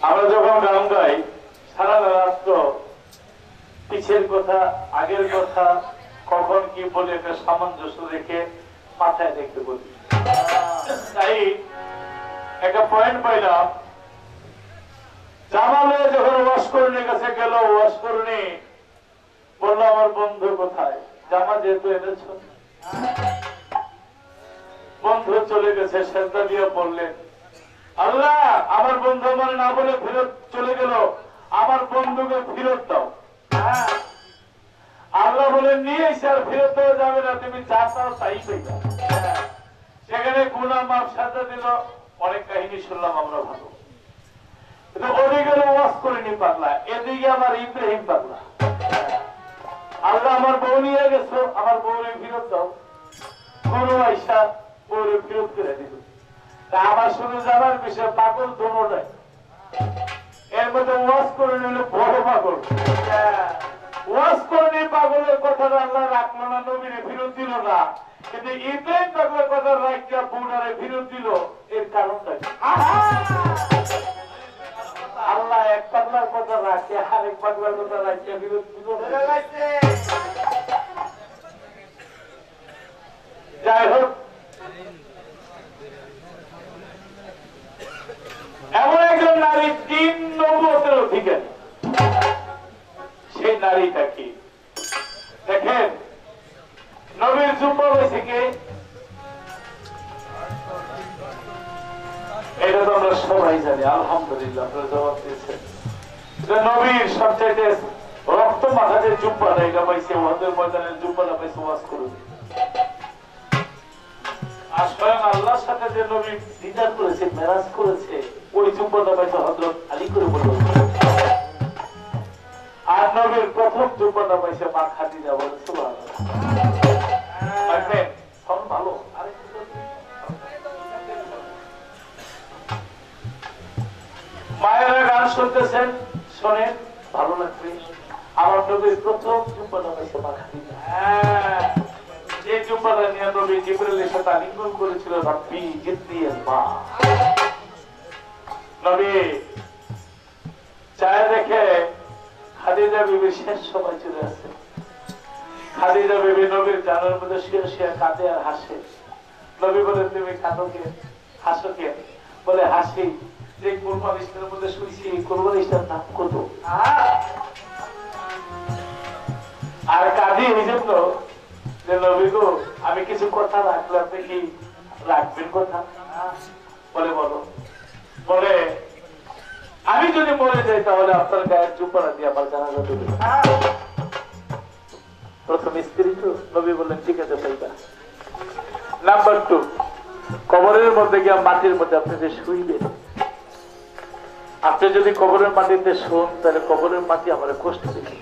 আমরা যখন গান গাই সারা রাত্র পিছের কথা আগের কথা কখন কি বলে একটা সামঞ্জস্য রেখে মাথায় রেখে বলি। তাই একটা পয়েন্ট পাইলাম, জামালে যখন ওয়াশকরণীর কাছে গেল, ওয়াশকরণী বললো আমার বন্ধু কোথায়? জামা যেহেতু এনেছ, বন্ধু চলে গেছে, সেজদা দিয়ে বললেন আল্লাহ আমার বন্ধু মানে না বলে ফেরত চলে গেল, আমার বন্ধুকে ফেরত দাও। আল্লাহ বলে নিয়ে এসে আর ফেরত দেওয়া যাবে না, তুমি যা চাও তাই পাইবা। সেখানে গুনাহ মাফ সাজা দিল। অনেক কাহিনী শুনলাম আমরা, ভালো। কিন্তু ওদিকে ওয়াজ করিনি পাগলা, এদিকে আমার ইব্রাহিম পাগলা। আল্লাহ আমার বউ নিয়ে গেছো, আমার বউরে ফেরত দাও। গুরু আইসা বউরে ফেরত করে দিল। তা আমার শুধু জানার বিষয় পাগল দোনোটাই। এর মধ্যে ওয়াজ করে নিল বড় পাগল। ওয়াজ করে পাগলের কথাটা আল্লাহ রাখলো না, নবীরে ফেরত দিল না। কিন্তু ইব্রাহিম পাগলের কথা রাখিয়া বউরারে ফেরত দিল, এর কারণটা কি? আল্লাহ এক পাগলার কথা রাখে আরেক পাগলার কথা রাখিয়া ফেরত দিল। যাই হোক, এমন একজন নারী 3 নবুয়তের অধিকারী। সেই নারীটা কি দেখেন, নবীর জুম্মা থেকে এটা তো আমরা সবাই জানি, আলহামদুলিল্লাহ আপনারা জবাব দিয়েছেন। নবীর সবচাইতে রক্ত মাথাতে জুব্বাটা এটা পাইছে, ওয়াদের ময়দানের জুব্বাটা পাইছে ওয়াজ করুন। আর স্বয়ং আল্লাহর সাথে যে নবী দিদার করেছে, মেরাজ করেছে, ওই জুব্বাটা পাইছে হযরত আলী করে বলল। আর নবীর প্রথম জুব্বাটা পাইছে মা খাদিজা, বলে সুবহানাল্লাহ। ভালো মায়েরা গান শুনতেছেন, শোনেন, ভালো লাগবে। আমার নবীর প্রথম জুব্বাটা পাইছে মা খাদিজা। যে জুব্বাটা নিয়ে নবী জিবরাইলের সাথে আলিঙ্গন করেছিল, রাব্বি জিদনি ইলমা। নবী চায় দেখে খাদিজা বিবির শেষ সময় চলে আসে। খাদিজা বিবি নবীর জানার মধ্যে শুয়ে শুয়ে কাঁদে আর হাসে। নবী বলেন তুমি কাঁদো কে, হাসো কে? বলে হাসি যে কোরবান ইসলামের মধ্যে শুয়েছি, কোরবান ইসলামের নাম কত। আর কাঁদি এই জন্য যে নবী গো আমি কিছু কথা রাখলে আপনি কি রাখবেন কথা? বলে বলো। বলে আমি যদি মরে যাই তাহলে আপনার গায়ের জুব্বাটা দিয়ে আমার জানাজা দেবে। প্রথম স্ত্রী তো, নবী বললেন ঠিক আছে পাইবা। নাম্বার 2, কবরের মধ্যে গিয়ে মাটির মধ্যে আপনি যে শুইবেন, আপনি যদি কবরের মাটিতে শোন তাহলে কবরের মাটি আমার কষ্ট দেবে।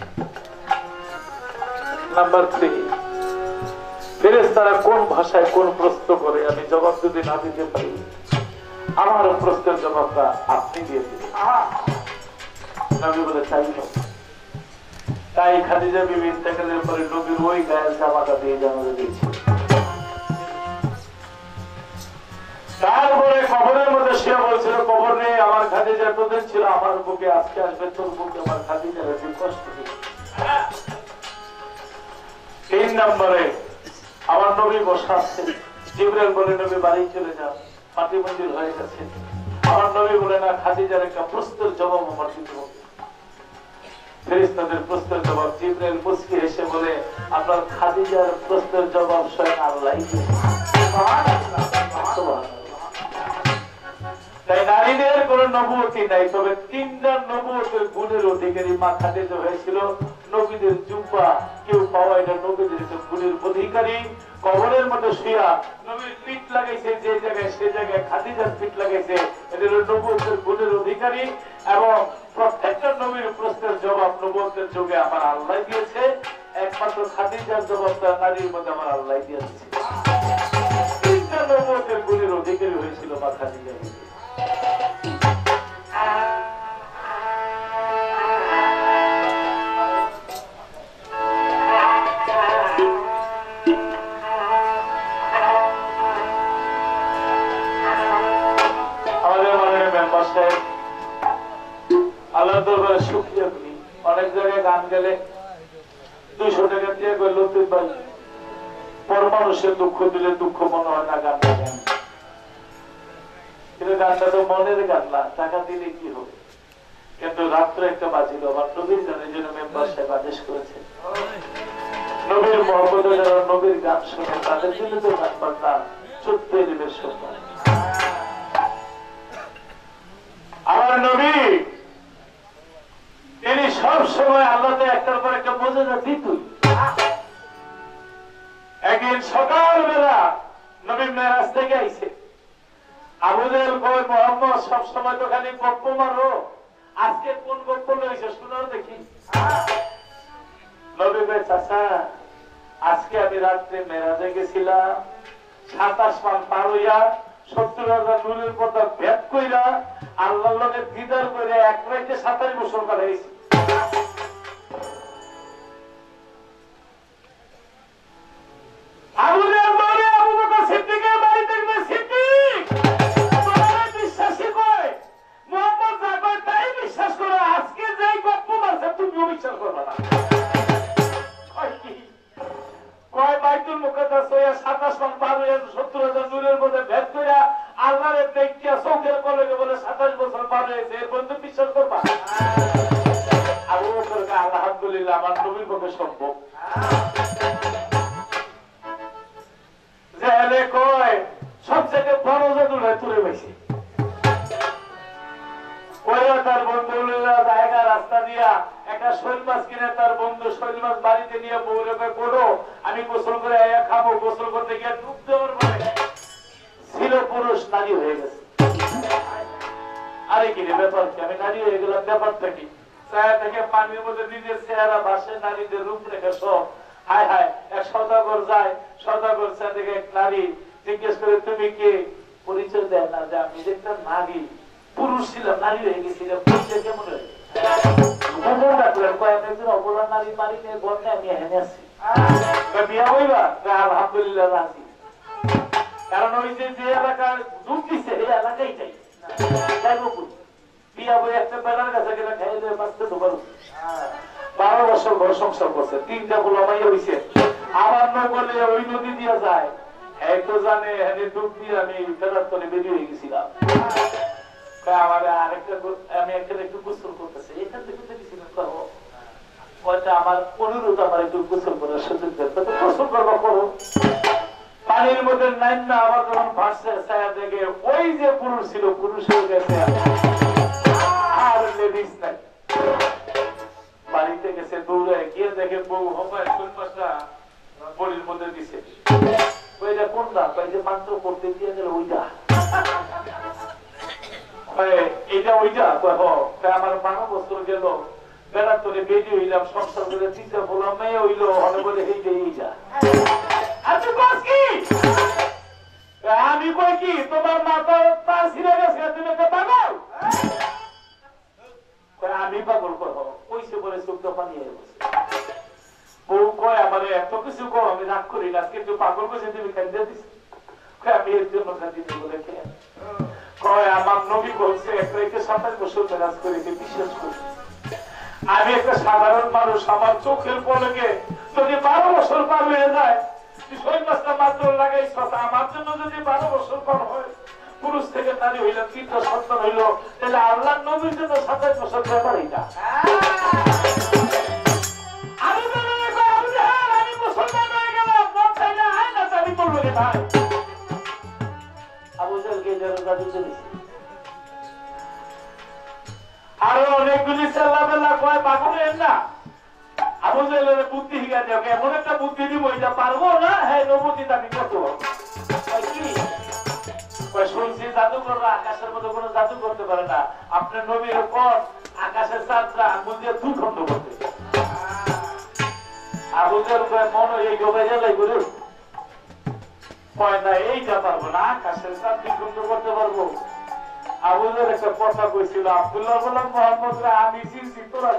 নাম্বার 3, ফেরেশতারা কোন ভাষায় কোন প্রশ্ন করে আমি জবাব যদি না দিতে পারি, আমার প্রশ্নের জবাবটা আপনি দিয়ে দিন। নবী বলে চাই না। তাই খাদিজা বিবি ইন্তেকালের পরে নবীর ওই গায়ের জামাটা দিয়ে জানাজা দিয়েছে। তারপরে কবরের মধ্যে সে বলছিল, কবর নেই আমার খাদিজা তোদের ছিল, আমার বুকে আজকে আসবে তোর বুকে আমার খাদিজার কষ্ট দিবে। 3 নম্বরে আমার নবী বসা আছে, জিবরাইল বলে নবী বাড়ি চলে যান, মাটি মন্দির হয়ে গেছে। আমার নবী বলে না, খাদিজার একটা প্রশ্নের জবাব আমার দিতে হবে। ফেরেশতাদের প্রশ্নের জবাব জিবরাইল মুস্কি হেসে বলে আপনার খাদিজার প্রশ্নের জবাব স্বয়ং আল্লাহ দিয়েছে। তাই নারীদের কোন নবুয়তি নাই, তবে 3টা নবুয়তের গুণের অধিকারী মা খাদিজা হয়েছিল। নবীদের জুব্বা কেউ পাওয়া, এটা নবীদের গুণের অধিকারী। কবরের মধ্যে শুয়া নবীর পিঠ লাগাইছে যে জায়গায়, সে জায়গায় খাদিজার পিঠ লাগাইছে, এদের নবুয়তের গুণের অধিকারী। এবং প্রত্যেকটা নবীর প্রশ্নের জবাব নবুয়তের যুগে আমার আল্লাহ দিয়েছে, একমাত্র খাদিজার জবাবটা নারীর মধ্যে আমার আল্লাহ দিয়েছে। 3টা নবুয়তের গুণের অধিকারী হয়েছিল মা খাদিজা। আল্লাহর দরবারে শুকরিয়া করি। অনেক জায়গায় গান গেলে 200 টাকা দিয়ে কই লতিফ ভাই পর মানুষের দুঃখ দিলে দুঃখ মনে হয় না গান গান, কিন্তু গানটা তো মনের গান না, টাকা দিলে কি হবে। কিন্তু রাত্রে একটা বাজিল আমার নবীর গানের জন্য মেম্বার সাহেব আদেশ করেছে, নবীর মহব্বতে যারা নবীর গান শোনে তাদের জন্য তো গান বাজনা সত্যি দিবের সময়। আমার নবী তিনি সব সময় আল্লাহতে একটার পর একটা মর্যাদা দিতই। একদিন সকালবেলা নবী মেরাজ থেকে আইছে, আবু জেহেল কয় মোহাম্মদ সব সময় তো খালি গপ্প মারো, আজকে কোন গপ্প লইছে শোনাও দেখি। নবী কয় চাচা আজকে আমি রাত্রে মেরাজে গেছিলাম, 27 মাল পার হইয়া 70,000 নূরের পর্দা ভেদ কইরা আল্লাহর লগে দিদার করে এক রাতে 27 বছর কাটাইছি। আবু জেহেল বলে আবু বকর সিদ্দিকের বাড়িতে গিয়ে সিদ্দিক তোমার বিশ্বাসই কয় মুহাম্মদ যা কয় তাই বিশ্বাস করো, আজকে যেই গপ্প মারছে তুমিও বিশ্বাস করবে না। কয় কি কয় বাইতুল মুকাদ্দাস হইয়া 27 মাস পার হইয়া 70,000 নূরের মধ্যে ভেদ কইরা আল্লাহরে দেখিয়া চোখের কলকে বলে 27 বছর পার হয়েছে, এর বন্ধু বিশ্বাস করবা? আবু বকর কে আলহামদুলিল্লাহ আমার নবীর পক্ষে সম্ভব। জেহেলে কয় সবচেয়ে বড় জাদুটা তুলে বেশি কইরা তার বন্ধু জায়গা রাস্তা দিয়া একটা শৈল মাছ কিনে তার বন্ধু শৈল মাছ বাড়িতে নিয়ে বউরে কয় কোডো আমি গোসল করে খাবো। গোসল করতে গিয়ে ডুব দেওয়ার পরে ছিল পুরুষ নারী হয়ে গেছে। আরে কি রে ব্যাপার কি, আমি নারী হয়ে গেলাম ব্যাপারটা কি? ছায়া থেকে পানির মধ্যে নিজের চেহারা ভাসে, নারীদের রূপ রেখে সব হায় হায়। এক সদাগর যায়, সদাগর থেকে এক নারী জিজ্ঞেস করে তুমি কে? পরিচয় দেয় না যে আমি একটা নারী, পুরুষ ছিলাম নারী হয়ে গেছিলাম। পরিচয় কেমন হয়ে অপরাধ নারী মারি নিয়ে বন্ধে আমি এখানে আছি, বিয়া হইবা? আলহামদুলিল্লাহ রাজি। কারণ ওই যে এলাকার দুধ দিচ্ছে এই এলাকাই চাই বিয়া বই একটা বেড়ার কাছে গেলে খাই দিয়ে বাঁচতে তো পারো। 12 বছর ঘর সংসার করছে, 3টা গোলামাই হয়েছে। আমার নগলে ওই নদী দিয়ে যায়, এই তো জানে এখানে ডুব দিয়ে আমি ফেরার তলে বেরিয়ে হয়ে গেছিলাম। আমার আরেকটা আমি একটা একটু গোসল করতেছি, এখান থেকে দেখেছিলাম কয়টা আমার অনুরোধ আমার একটু গোসল করার সুযোগ দেন, গোসল করবো করো। পানির মধ্যে নাইন না আবার যখন ভাসছে ছায়া দেখে ওই যে পুরুষ ছিল পুরুষ হয়ে গেছে, আর লেডিস নাই। বাড়িতে গেছে দৌড়ে গিয়ে দেখে বউ হবায় শৈলমাসটা বড়ির মধ্যে দিছে। ওইটা কোনটা? যে মাত্র করতে দিয়ে গেল ওইটা, এইটা ওইটা। আমার 12 বছর গেল বেড়ার তোলে বেরিয়ে হইলাম, সংসার করে চিন্তা বললাম মেয়ে হইলো হলে বলে এইটা এইটা। আমি কই কি তোমার মাথা তার ছিঁড়ে গেছে, তুমি একটা পাগল? আমি পাগল কইছে বলে চোখটা পানি হয়ে গেছে। বউ কয় আমার এত কিছু কো আমি রাগ করি না, কিন্তু পাগল কইছে তুমি খাইতে দিস। আমি এর জন্য খাইতে বলে খেয়ে কয় আমার নবী বলছে এক রেখে 27 বছর কাজ করে বিশ্বাস করি। আমি একটা সাধারণ মানুষ, আমার চোখের পলকে যদি 12 বছর পার হয়ে যায়, শৈল মাছটা মাত্র লাগাইছ, আমার জন্য যদি 12 বছর পর হয়, পুরুষ থেকে নারী হইল, 3টা সন্তান হইল, তাহলে আল্লাহ নবীর জন্য 27 বছর ব্যাপার এটা। আমি মুসলমান হয়ে গেলাম, মন চাই না হয় না আমি করবো রে ভাই। আবু জেহেলকে জাদু দিয়েছি। আরো অনেকগুলি চেল্লা কয় পাগলের না। আবু জেহেলের বুদ্ধি শিখা দেওয়া এমন একটা বুদ্ধি দিব এটা পারবো না, হ্যাঁ নবুদ্ধি দাবি করতে শুনছি জাদুকররা আকাশের মধ্যে কোনো জাদু করতে পারে না। আপনার নবীর পর আকাশের চাঁদরা আঙুল দিয়ে 2 খন্ড করতে। আবু জেহেল কয় মনে এই গোবে জেলাই করে কয় না এইটা পারবো না, আকাশের চাঁদ 2 খন্ড করতে পারবো। আবু জেহেল একটা কথা কইছিল, আব্দুল্লাহ বললাম মোহাম্মদ আমি চিনছি তোরা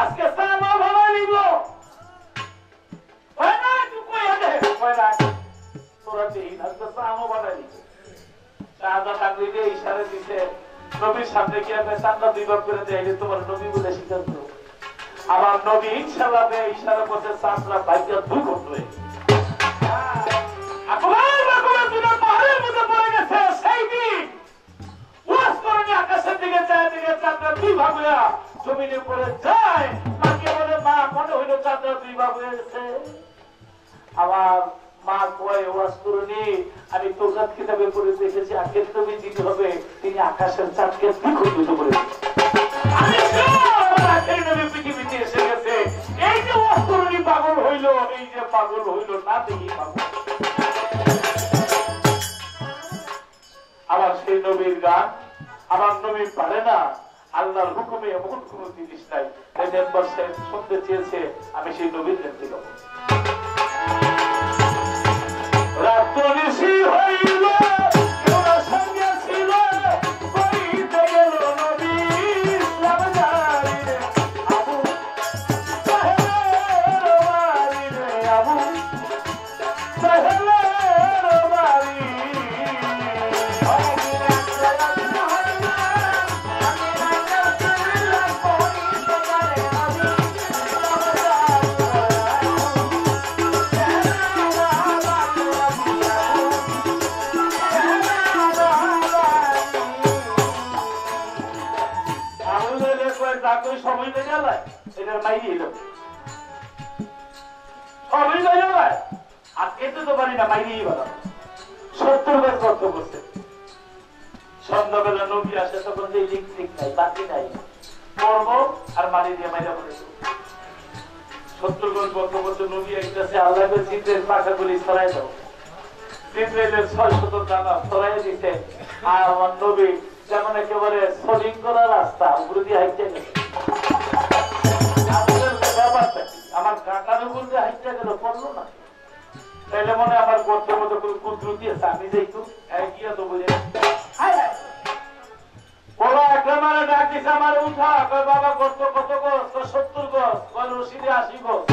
আজকে সামা ভালো নিব না তুই কই আদে কই না তোরা এই আজকে সামা বানাই শাহাদা তাকলিদে ইশারা দিতে নবীর সামনে কি আমি চান্দা 2 ভাগ করে দেয় তোমার নবী বলে স্বীকার করো। আমার নবী ইনশাআল্লাহ ইশারা করতে চান্দা ভাগ্য দুই করবে। পাহাড়ের মধ্যে পড়ে গেছে সেই দিন ওয়াজ করে আকাশের দিকে যায় দিকে চান্দা 2 ভাগ হয়ে জমিনে পড়ে যায়। মাকে বলে মা মনে হইলো চান্দা 2 ভাগ হয়ে গেছে। আমার মা কয় ওয়াজ করুনি আমি তোরকাত কিতাবে পড়ে দেখেছি আখের নবী যিনি হবে তিনি আকাশের চাঁদকে দ্বিখণ্ডিত করে আমি আখের নবী পৃথিবীতে এসে গেছে। এই যে ওয়াজ করুনি পাগল হইল, এই যে পাগল হইল না দেখি পাগল। আবার সেই নবীর গান আমার নবী পারে না, আল্লাহর হুকুমে এমন কোন জিনিস নাই। তাই মেম্বার সাহেব শুনতে চেয়েছে আমি সেই নবীর গান দিলাম। রাত্র নিশি হইল ওরা সঙ্গে ছিল করিতে গেল নবী ইসলাম জারি রে আবু সাহেবের বাড়ি রে আবু সাহেবের বাড়ি। সময় লেগে যায় এটার মাইরি এলো সময় লেগে যায় আর এতে তো পারি না মাইরি বলা 70 বার কর্ত করছে। সন্ধ্যাবেলা নবী আসে তখন যে ইলেকট্রিক নাই বাতি নাই পড়বো আর মারি দিয়ে মাইরা বলে 70 বার কর্ত করছে। নবী একটাছে আল্লাহকে চিত্রের পাখা গুলি ছড়াই দাও। চিত্রের 600 দানা ছড়াই দিতে আর আমার নবী যেমন একেবারে সলিং করা রাস্তা উপরে দিয়ে হাইটে গেছে। আমার কাঁটার উপর দিয়ে হাইটে গেল পড়লো না তাইলে মনে আমার গর্তের মতো কুদ্রুতি আছে আমি যাইতো গিয়া তো বুঝে ওরা একেবারে ডাকিস আমার উঠা কয় বাবা গর্ত কত গছ 70 গছ কয় রশিদে 80 গছ।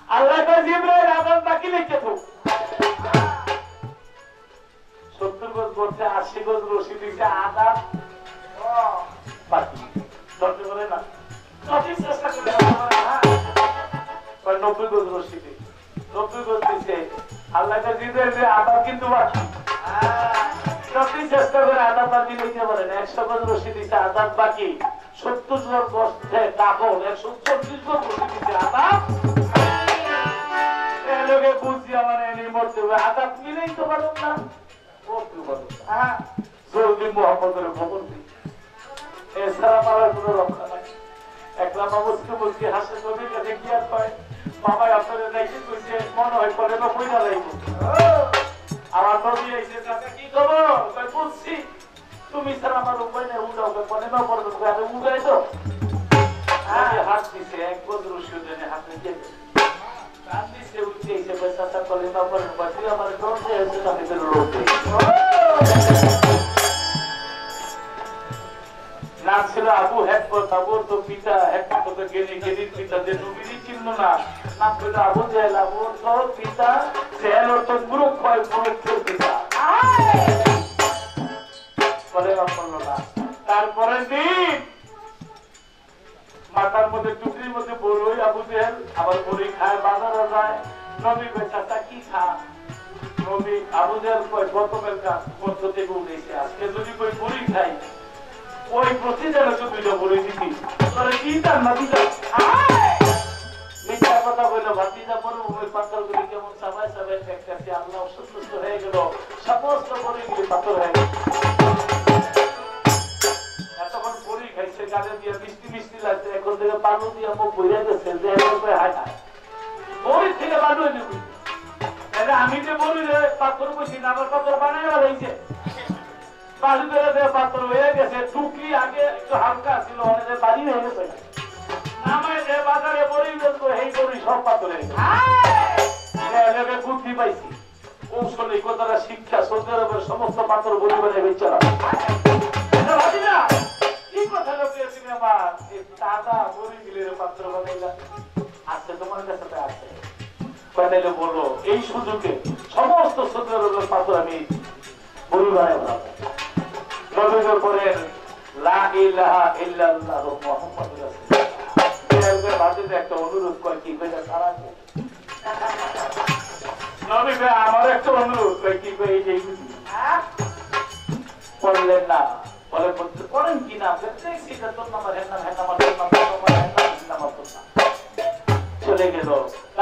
আল্লাহ কয় জিবরাইল আদান বাকি লিখে তো 70 গছ গর্তে 80 গছ রশি দিছে আদান বাকি ধরতে পারে না সঠিক চেষ্টা করে 90 গজ রশি দিই 90 গজ দিচ্ছে আল্লাহ জিবরাইল আদান কিন্তু বাকি সঠিক চেষ্টা করে আদান বাকি লিখতে পারেন 100 গজ রশি দিচ্ছে আদান বাকি 70 গজ কাপড় 140 গজ রশি দিচ্ছে আদান এই লোকে বুঝছি আমার এনে মরতে হবে আদান মিলেই তো পারো না জলদি মোহাম্মদের খবর দিই এছাড়া আমার কোন রক্ষা নাই। একলা বাবুকে বলছি হাসে নবীর কাছে কি আর পায় বাবা আপনাদের যাইতে কইছে মনে হয় পরে না কইরা লাগব। আমার নবী এসে কাছে কি খবর কই বুঝছি তুমি ছাড়া আমার উপায় নেই উড়াও পরে না পরে আমি উড়াই তো হাত দিছে এক গজ রশি দেনে হাতে দিয়ে কান দিছে উঠে এসে বেচাটা করে না পরে বাকি আমার ডর দিয়ে এসে আমি তো লোক নাম ছিল আবু হেকমত। আবুর তো পিতা হেকমত গেনির পিতা যে নবীরই চিহ্ন না নাম ছিল আবু জেহেল। আবুর তো পিতা জেহেল অর্থ মূর্খ হয় মূর্খের পিতা বলে করলো না। তারপরের দিন মাথার মধ্যে টুকরির মধ্যে বড়ই আবু জেহেল আবার বড়ি খায় বাজারে যায়। নবী বেচাটা কি খা নবী আবু জেহেল কয় গতমের কাজ মধ্য থেকে উঠেছে আজকে যদি কই বড়ি খাই ওই প্রতিদিনে তো দুইটা বড়ি দিতি তোরা কি তার না দিতা মিথ্যা কথা বললো ভাতিজা পড়ো ওই পাথর গুলি কেমন সবাই সবাই দেখতেছি আল্লাহ সন্তুষ্ট হয়ে গেল সমস্ত বড়ি গুলি পাথর হয়ে গেল। এতক্ষণ বড়ি খাইছে গালে দিয়ে মিষ্টি মিষ্টি লাগছে এখন থেকে পালু দিয়ে মুখ বইয়া গেছে যে হায় হায় বড়ি থেকে বালু হয়ে যাবি আমি যে বড়ি পাথর বসি না আমার পাথর বানাই হয়েছে বালু করে পাথর হয়ে গেছে টুকরি আগে একটু হালকা ছিল অনেকে বাড়ি হয়ে গেছে নামায় যে বাজারে বড়ি বেচবো এই বড়ি সব পাথর হয়ে গেছে বুদ্ধি পাইছি কৌশল এই কথাটা শিক্ষা সৌদি আরবের সমস্ত পাথর বড়ি বানায় বেচারা ভাবি না কি কথা লোকেছি আমার দাদা বড়ি গিলে পাত্র বানাইলা আছে তোমার কাছে আছে কয়নাইলে বলো এই সুযোগে সমস্ত সৌদি আরবের পাথর আমি বড়ি বানাই নবীর পরে লা ইলাহা ইল্লাল্লাহ মুহাম্মাদুর রাসূলুল্লাহ। ভাতিজা একটা অনুরোধ করে কি কইরা সারা নবী ভাই আমার একটা অনুরোধ করে কি কই এই যে পড়লেন না বলে বলতে পড়েন কি না দেখছি এটা তোর নাম্বার হেন নাম হেন নাম্বার তোর নাম্বার হেন নাম্বার তোর নাম চলে গেল।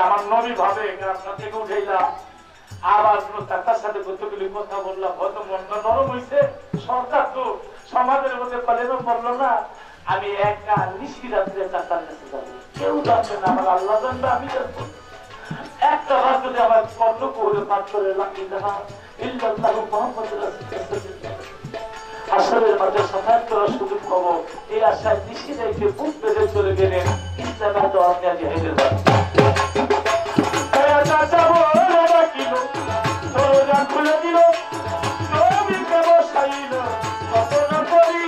আমার নবী ভাবে আপনার থেকে উঠেইলাম আবার তার সাথে কতগুলি কথা বললাম হয়তো মনটা নরম হয়েছে। সরকার তো সমাজের মধ্যে পালেনও পড়লো না। আমি একা নিশি রাত্রে চারটার কাছে যাবো, কেউ জানবে না, আমার আল্লাহ জানবে, আমি জানবো। একটা বার যদি আমার কর্ণ করে পাঠ করে আসলের মাঝে সাফায়াত করার সুযোগ পাবো এই আশায় নিশি রেখে বুক বেঁধে চলে গেলেন ইসলামের দোয়ানিয়া জিহাদের খুলে দিল নবীকে বসাইল কত না করি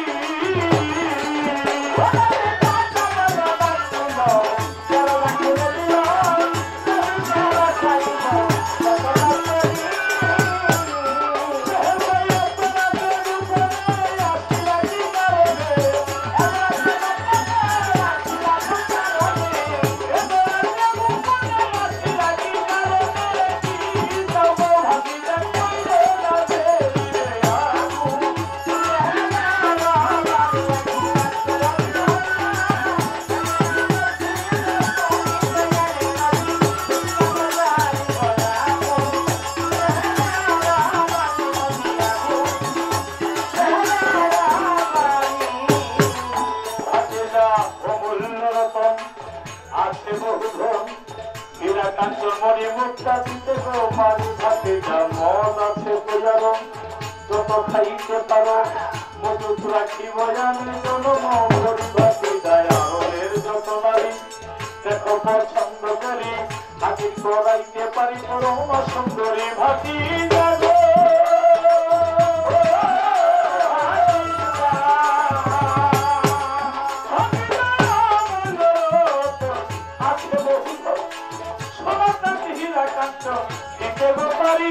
যত খাইতে পারো মজুত রাখিব জানি জনমের যত নারী দেখো পছন্দ করি হাজির করাইতে পারি পরমা সুন্দরী ভাতি যাবো আছে বহু সোনাটা হিরা কাঞ্চ দিতে পারি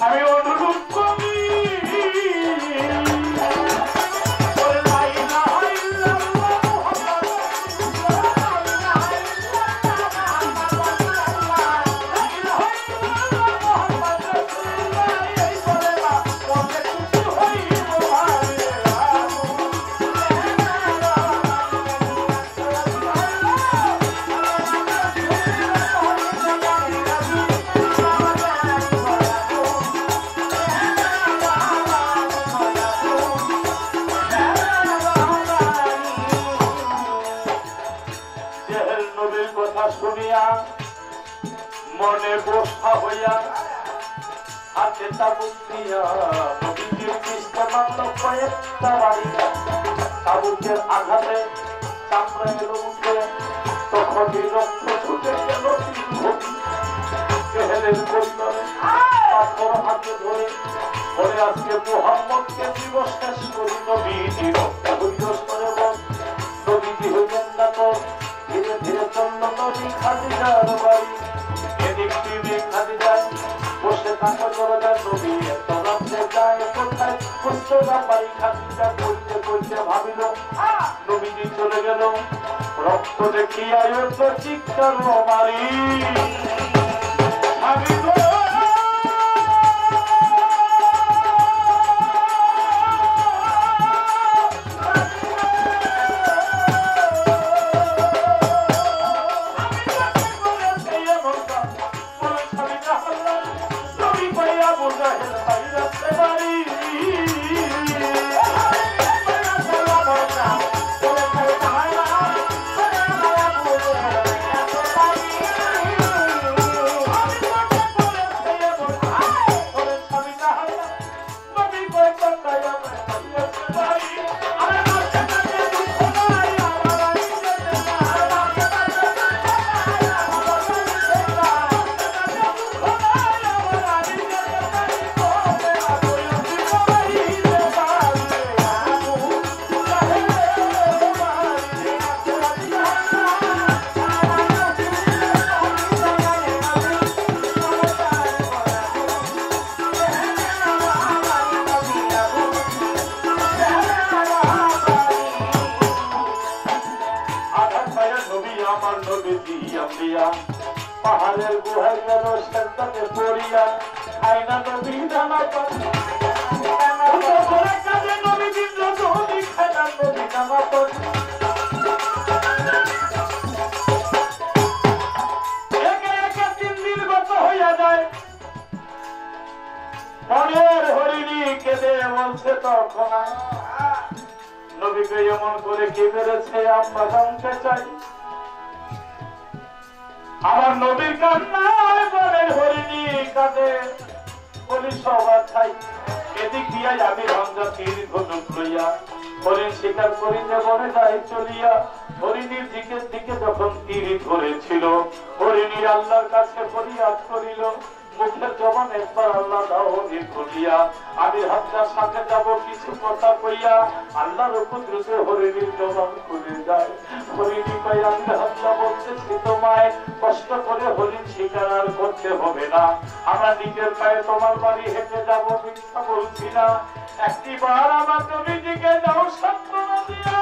আমি অনুরোধ করি শুনিয়া মনে বসা হইয়া হাতে তাবুক দিয়া নবীজির পৃষ্ঠে মারল কয়েকটা বাড়ি। তাবুকের আঘাতে চামড়া এলো উঠে, তখনই রক্ত ছুটে গেল চেহেলের পরিবারে। পাথর হাতে ধরে বলে আজকে মুহাম্মদকে দিবস শেষ করি। নবীজি রক্ত হইল করে বল, নবীজি হইলেন না তো। ধীরে ধীরে চলল নবী খাদিজার বাড়ি। এদিক টিভি খাদিজার বসে থাকা দরজা। নবী এত রাত্রে যায় কোথায় বুঝতে না পারি। খাদিজা বলতে বলতে ভাবিল নবীজি চলে গেল। রক্ত দেখিয়া চিৎকার মারি। আমি পাহাড়ের গুহায় গেল সেটাতে পড়িয়া। আইনা নবী জানা কাজে নবী দিল নদী খাইনা নদী জানা একে একে 3 দিন গত হইয়া যায়। মনের হরিণী কেঁদে বলছে তখন নবীকে এমন করে কে মেরেছে আম্মা জানতে চাই। আমার নবীর কান্নায় মনের হরিণী কাঁদে বলি সবার চাই। এদিক দিয়া আমি রঞ্জা তীর ধনুক লইয়া হরিণ শিকার করিতে বনে যাই চলিয়া। হরিণীর দিকের দিকে যখন তীর ধরেছিল হরিণী আল্লাহর কাছে ফরিয়াদ করিল। মুখের জবান একবার আল্লাহ দাও নির্ঘটিয়া। আমি হাজার সাথে যাব কিছু কথা কইয়া। আল্লাহর কুদরতে হরিণীর জবান খুলে যায়। হরিণী কই আমি হাজা বলতেছি তোমায় কষ্ট করে হরিণ শিকার আর করতে হবে না। আমরা নিজের পায়ে তোমার বাড়ি হেঁটে যাব, মিথ্যা বলছি না। একটিবার আমার নবীজিকে দাও সান্ত্বনা দিয়া।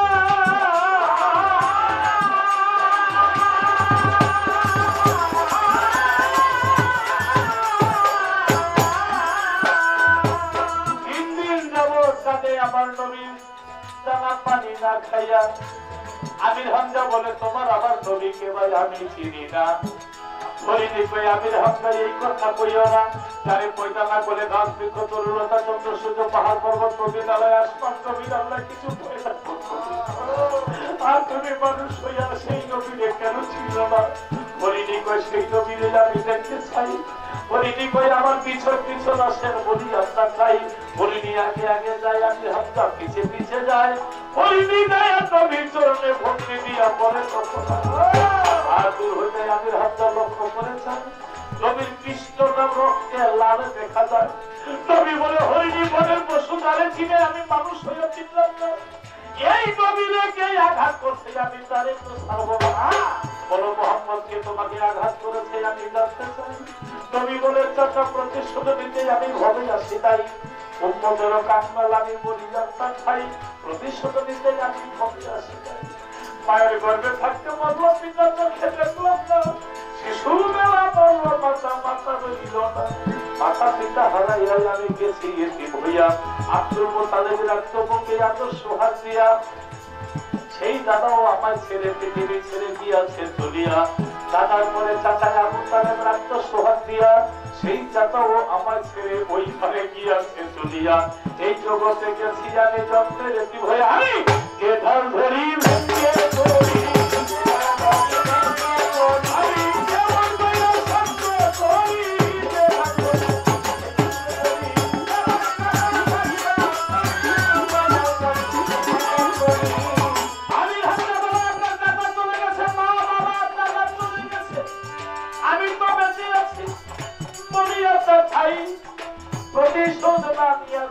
আমার নবীর দানা পানি না খাইয়া আমির হামজা বলে তোমার আবার নবীকে ভাই আমি চিনি না। হরিণী কই আমির হামজা এই কথা কইও না। যারে পয়দা না বলে গাছ বৃক্ষ তরুলতা চন্দ্র সূর্য পাহাড় পর্বত নদীনালয় আসমান নবীর আল্লাহ কিছু পয়দা আর তুমি মানুষ হইয়া সেই নবীরে কেন ছিল না? হরিণী কই সেই নবীরে আমি দেখতে চাই। হরিণী কই আমার পিছন পিছন আসেন বলি আপনার চাই। হরিণী আগে আগে যায় আমি হামজা পিছে পিছে যায়। হরিণী যায় নবীর চরণে ভক্তি দিয়া পরে তখন আর দূর হইতে আমি হামজা লক্ষ্য করেছেন নবীর কৃষ্ণটা রক্তে লালে দেখা যায়। নবী বলে হরিণী বলের বসুধারে চিনে আমি মানুষ হইয়া চিনলাম না। এই নবীরে কে আঘাত করছে আমি তার একটু ছাড়ব না। বলো মোহাম্মদকে তোমাকে আঘাত করেছে আমি জানতে চাই। নবী বলে চাচা প্রতিশোধ নিতে আমি ঘরে আসি তাই। উম্মতের কাঙ্গাল আমি বলি জানতাম খাই। প্রতিশোধ নিতে আমি ঘরে আসি তাই। মায়ের গর্ভে থাকতে মরলো পিতা চোখে দেখলাম না। শিশুর বেলা বললো মাতা মাতা রইল না। মাতা পিতা হারাইয়াই আমি গেছি এতিম হইয়া। আব্দুল মুতালিবের আত্মপক্ষে এত সোহাগ দিয়া। সেই দাদাও আমার ছেড়ে পৃথিবী ছেড়ে গিয়াছে চলিয়া। দাদার পরে চাচায় আবু তালেবের আত্মসোহাগ দিয়া। সেই চাচাও আমার ছেড়ে ওই ঘরে গিয়াছে চলিয়া। এই জগতে গেছি আমি যত্নের এতিম হয়ে। আমি কে ঢাল ধরি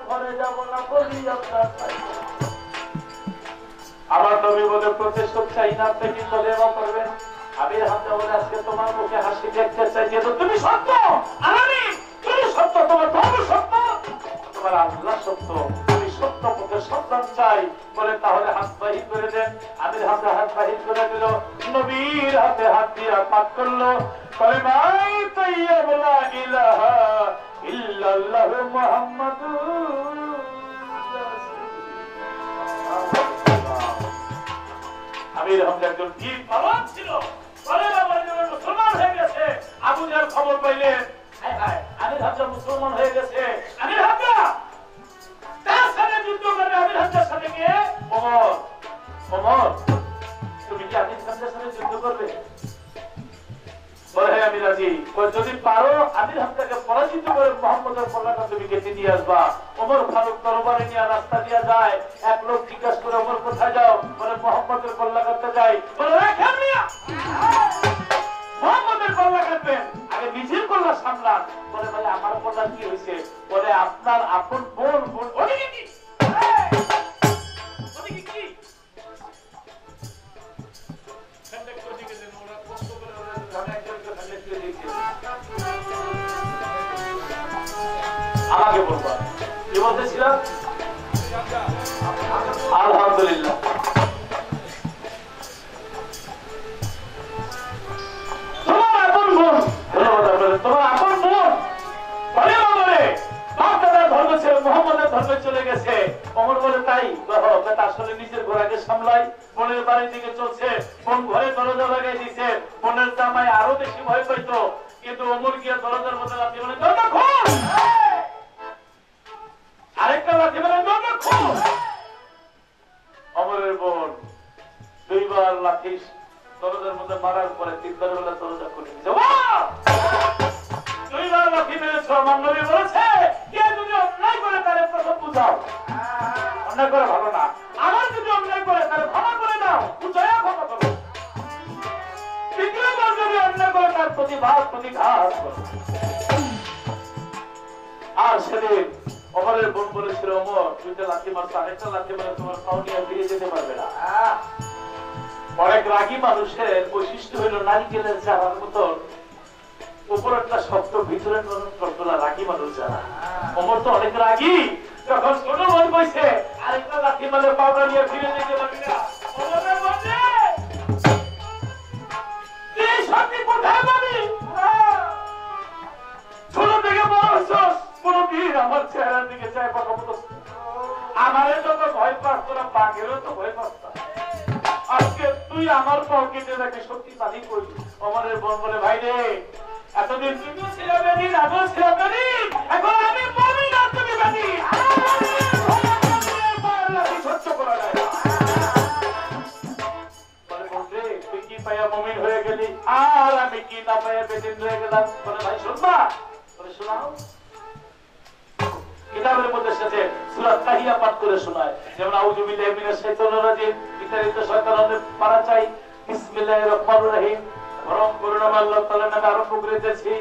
ঘরে যাব না বলি আপনার আমার নবী বলে প্রতিশোধ চাই না, আপনি কি তলেবা করবেন? আমির হামজা বলে আজকে তোমার মুখে হাসি দেখতে চাই, যেহেতু তুমি সত্য আর আমি, তুমি সত্য, তোমার ধর্ম সত্য, তোমার আল্লাহ সত্য, তুমি সত্য পথে সন্তান চাই বলে তাহলে হাত বাহির করে দেন। আমির হামজা হাত বাহির করে দিল, নবীর হাতে হাত দিয়ে পাঠ করলো কালিমায়ে তাইয়্যিবা লা ইলাহা ইল্লাল্লাহু মুহাম্মাদুর আমির হামজা একজন বীর পালন ছিল, মুসলমান হয়ে গেছে। আবু জাহল খবর পাইলেন, আমির হামজা মুসলমান হয়ে গেছে, আমির হামজা তার সাথে যুদ্ধ করবে। আমির হামজার সাথে গিয়ে ওমর, ওমর তুমি কি আমির হামজার সাথে যুদ্ধ করবে? বলে হ্যাঁ আমি রাজি। যদি পারো আমির হামজাকে পরাজিত করে মুহাম্মদের পতাকা তুমি কেটে দিয়ে আসবা। ওমর ফারুক তরবারি নিয়ে রাস্তা দিয়ে যায়, এক লোক জিজ্ঞাসা করে ওমর কোথায় যাও? বলে মুহাম্মদের কল্লা কাটতে যাই। বলে রাখেন মিয়া, মুহাম্মদের কল্লা কাটবেন, আগে নিজের কল্লা সামলান। বলে ভাই আমার কল্লা কি হয়েছে? বলে আপনার আপন বোন, বোন ওদিকে কি, ওদিকে কি আমাকে বলবো কি বলতেছিলাম? আলহামদুলিল্লাহ তোমার আপন বোন, তোমার আপন বোন বাপদাদার ধর্ম ছেড়ে মুহাম্মদের ধর্মে চলে গেছে। ওমর বলে তাই? আসলে নিজের ঘোড়াকে সামলাই, বোনের বাড়ির দিকে চলছে, বোন ঘরে দরজা লাগাই দিছে। বোনের জামাই আরো বেশি ভয় পাইতো, কিন্তু ওমর গিয়ে দরজার মধ্যে লাথি বলে দরজা খোল, আরেকটা লাথি বলে দরজা খোল। অমরের বোন দুইবার লাথি দরজার মধ্যে মারার পরে তিনবার বেলা দরজা খুলে দিয়েছে। দুইবার লাথি মেরেছ, আমার নবী বলেছে কে যদি অন্যায় করে তাহলে প্রথম বুঝাও, অন্যায় করে ভালো না, আমার যদি অন্যায় করে তাহলে ক্ষমা করে দাও, বুঝাইয়া ক্ষমা করো। তৃতীয়বার যদি অন্যায় করে তার প্রতিবাদ প্রতিঘাত করো। আর সেদিন ওমরের বোন বলেছিল, ওমর দুইটা লাথি মারছো, আরেকটা লাথি মারে তোমার পাও নিয়ে ফিরে যেতে পারবে না। অনেক রাগী মানুষের বৈশিষ্ট্য হইল নারিকেলের চারার মতন উপর একটা শক্ত, ভিতরে টলটলা রাগী মানুষ যারা। ওমর তো অনেক রাগী, যখন ছোট বোন কইছে আরেকটা লাথি মারে পাওটা নিয়ে ফিরে যেতে পারবি না, ওমরের বলে এই শক্তি কোথায় পাবি? ছোট থেকে বড় হচ্ছস, কোনদিন আমার চেহারার দিকে চাই কথা বলতো? আমারে যত ভয় পাস তোরা বাঘেরও তো ভয় পাস না। আজকে তুই আমার পাও কেটে রাখে সত্যি তাই করলি। ওমরের বোন বলে ভাই রে, এতদিন তুমিও ছিলাম বেদিন, আমিও ছিলাম বেদিন, এখন আমি মুমিন আর তুমি বেদিন, সহ্য করা যায় না। বলে বোন রে, তুই কি পাইয়া মুমিন হয়ে গেলি আর আমি কি না পাইয়া বেদিন হয়ে গেলাম? বলে ভাই শুনবা? বলে শোনাও। কিতাবের মধ্যে সাথে সূরা তাহিয়া পাঠ করে শোনায়, যেমন আউযু বিল্লাহি মিনাশ শাইতানির রাজিম, বিতাড়িত শয়তানের পারা চাই, বিসমিল্লাহির রহমানির রহিম, পরম করুণাময় আল্লাহ তাআলার নামে আরম্ভ করিতেছি।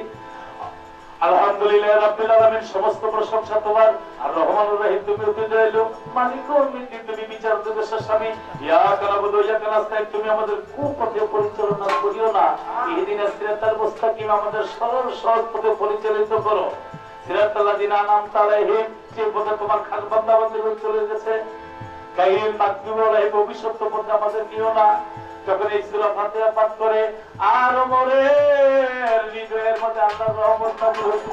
আলহামদুলিল্লাহি রাব্বিল আলামিন, সমস্ত প্রশংসা তোমার। আর রহমানুর রহিম, তুমি অতি দয়ালু, মালিক উম্মিদ্দিন, তুমি বিচার দিবসের স্বামী। ইয়া কানাবুদু ইয়া কানাস্তাইন, তুমি আমাদের কুপথে পরিচালনা করিও না, ইহদিনাস সিরাতাল মুস্তাকিম, আমাদের সরল সহজ পথে পরিচালিত করো। সিরাতাল লাযিনা আনআমতা আলাইহিম, যে পথে তোমার খাস বান্দা-বান্দীরা চলে গেছে। গায়রিল মাগদুবি আলাইহিম, ভবিষ্যৎ পথে আমাদের নিও না। যখন এই সূরা ফাতিহা পাঠ করে আর ওমরের হৃদয়ের মধ্যে আল্লাহর রহমত নাযিল হয়েছে।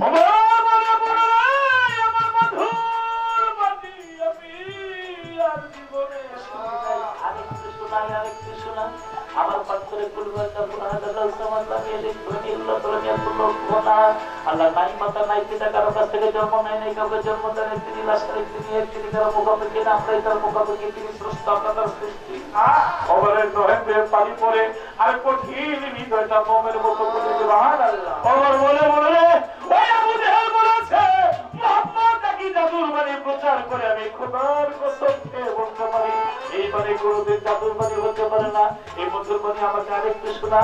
ওমর বলে বলে আমার মধুর বাণী আমি আর জীবনে শুনি নাই, আরেকটু শোনাই, আরেকটু শোনাই। আমার পাঠ করে কুলবাতা মুনাজাতুল সামাদাত ইলেকট্রনিক আল্লাহ নাই মাতা নাই পিতা, কারো কাছ থেকে জন্ম নেয় নাই, কাউকে জন্ম দেন তিনি, লাশের তিনি, তিনি কারো মুখাপেক্ষি না, আমরাই তার মুখাপেক্ষি, তিনি স্রষ্টা, আপনার সৃষ্টি। ওমরের নহেন্দ্রের পানি পরে আর কঠিন হৃদয়টা মোমের মতো করে সুবহানাল্লাহ। ওমর বলে বলে ওই আবু জাহেল বলেছে মুহাম্মদ নাকি জাদুর বাণী প্রচার করে, আমি খোদার কসম খেয়ে বলতে পারি এই বাণী কোনদিন জাদুর বাণী হতে পারে না। এই মধুর বাণী আমাকে আরেকটু শোনা।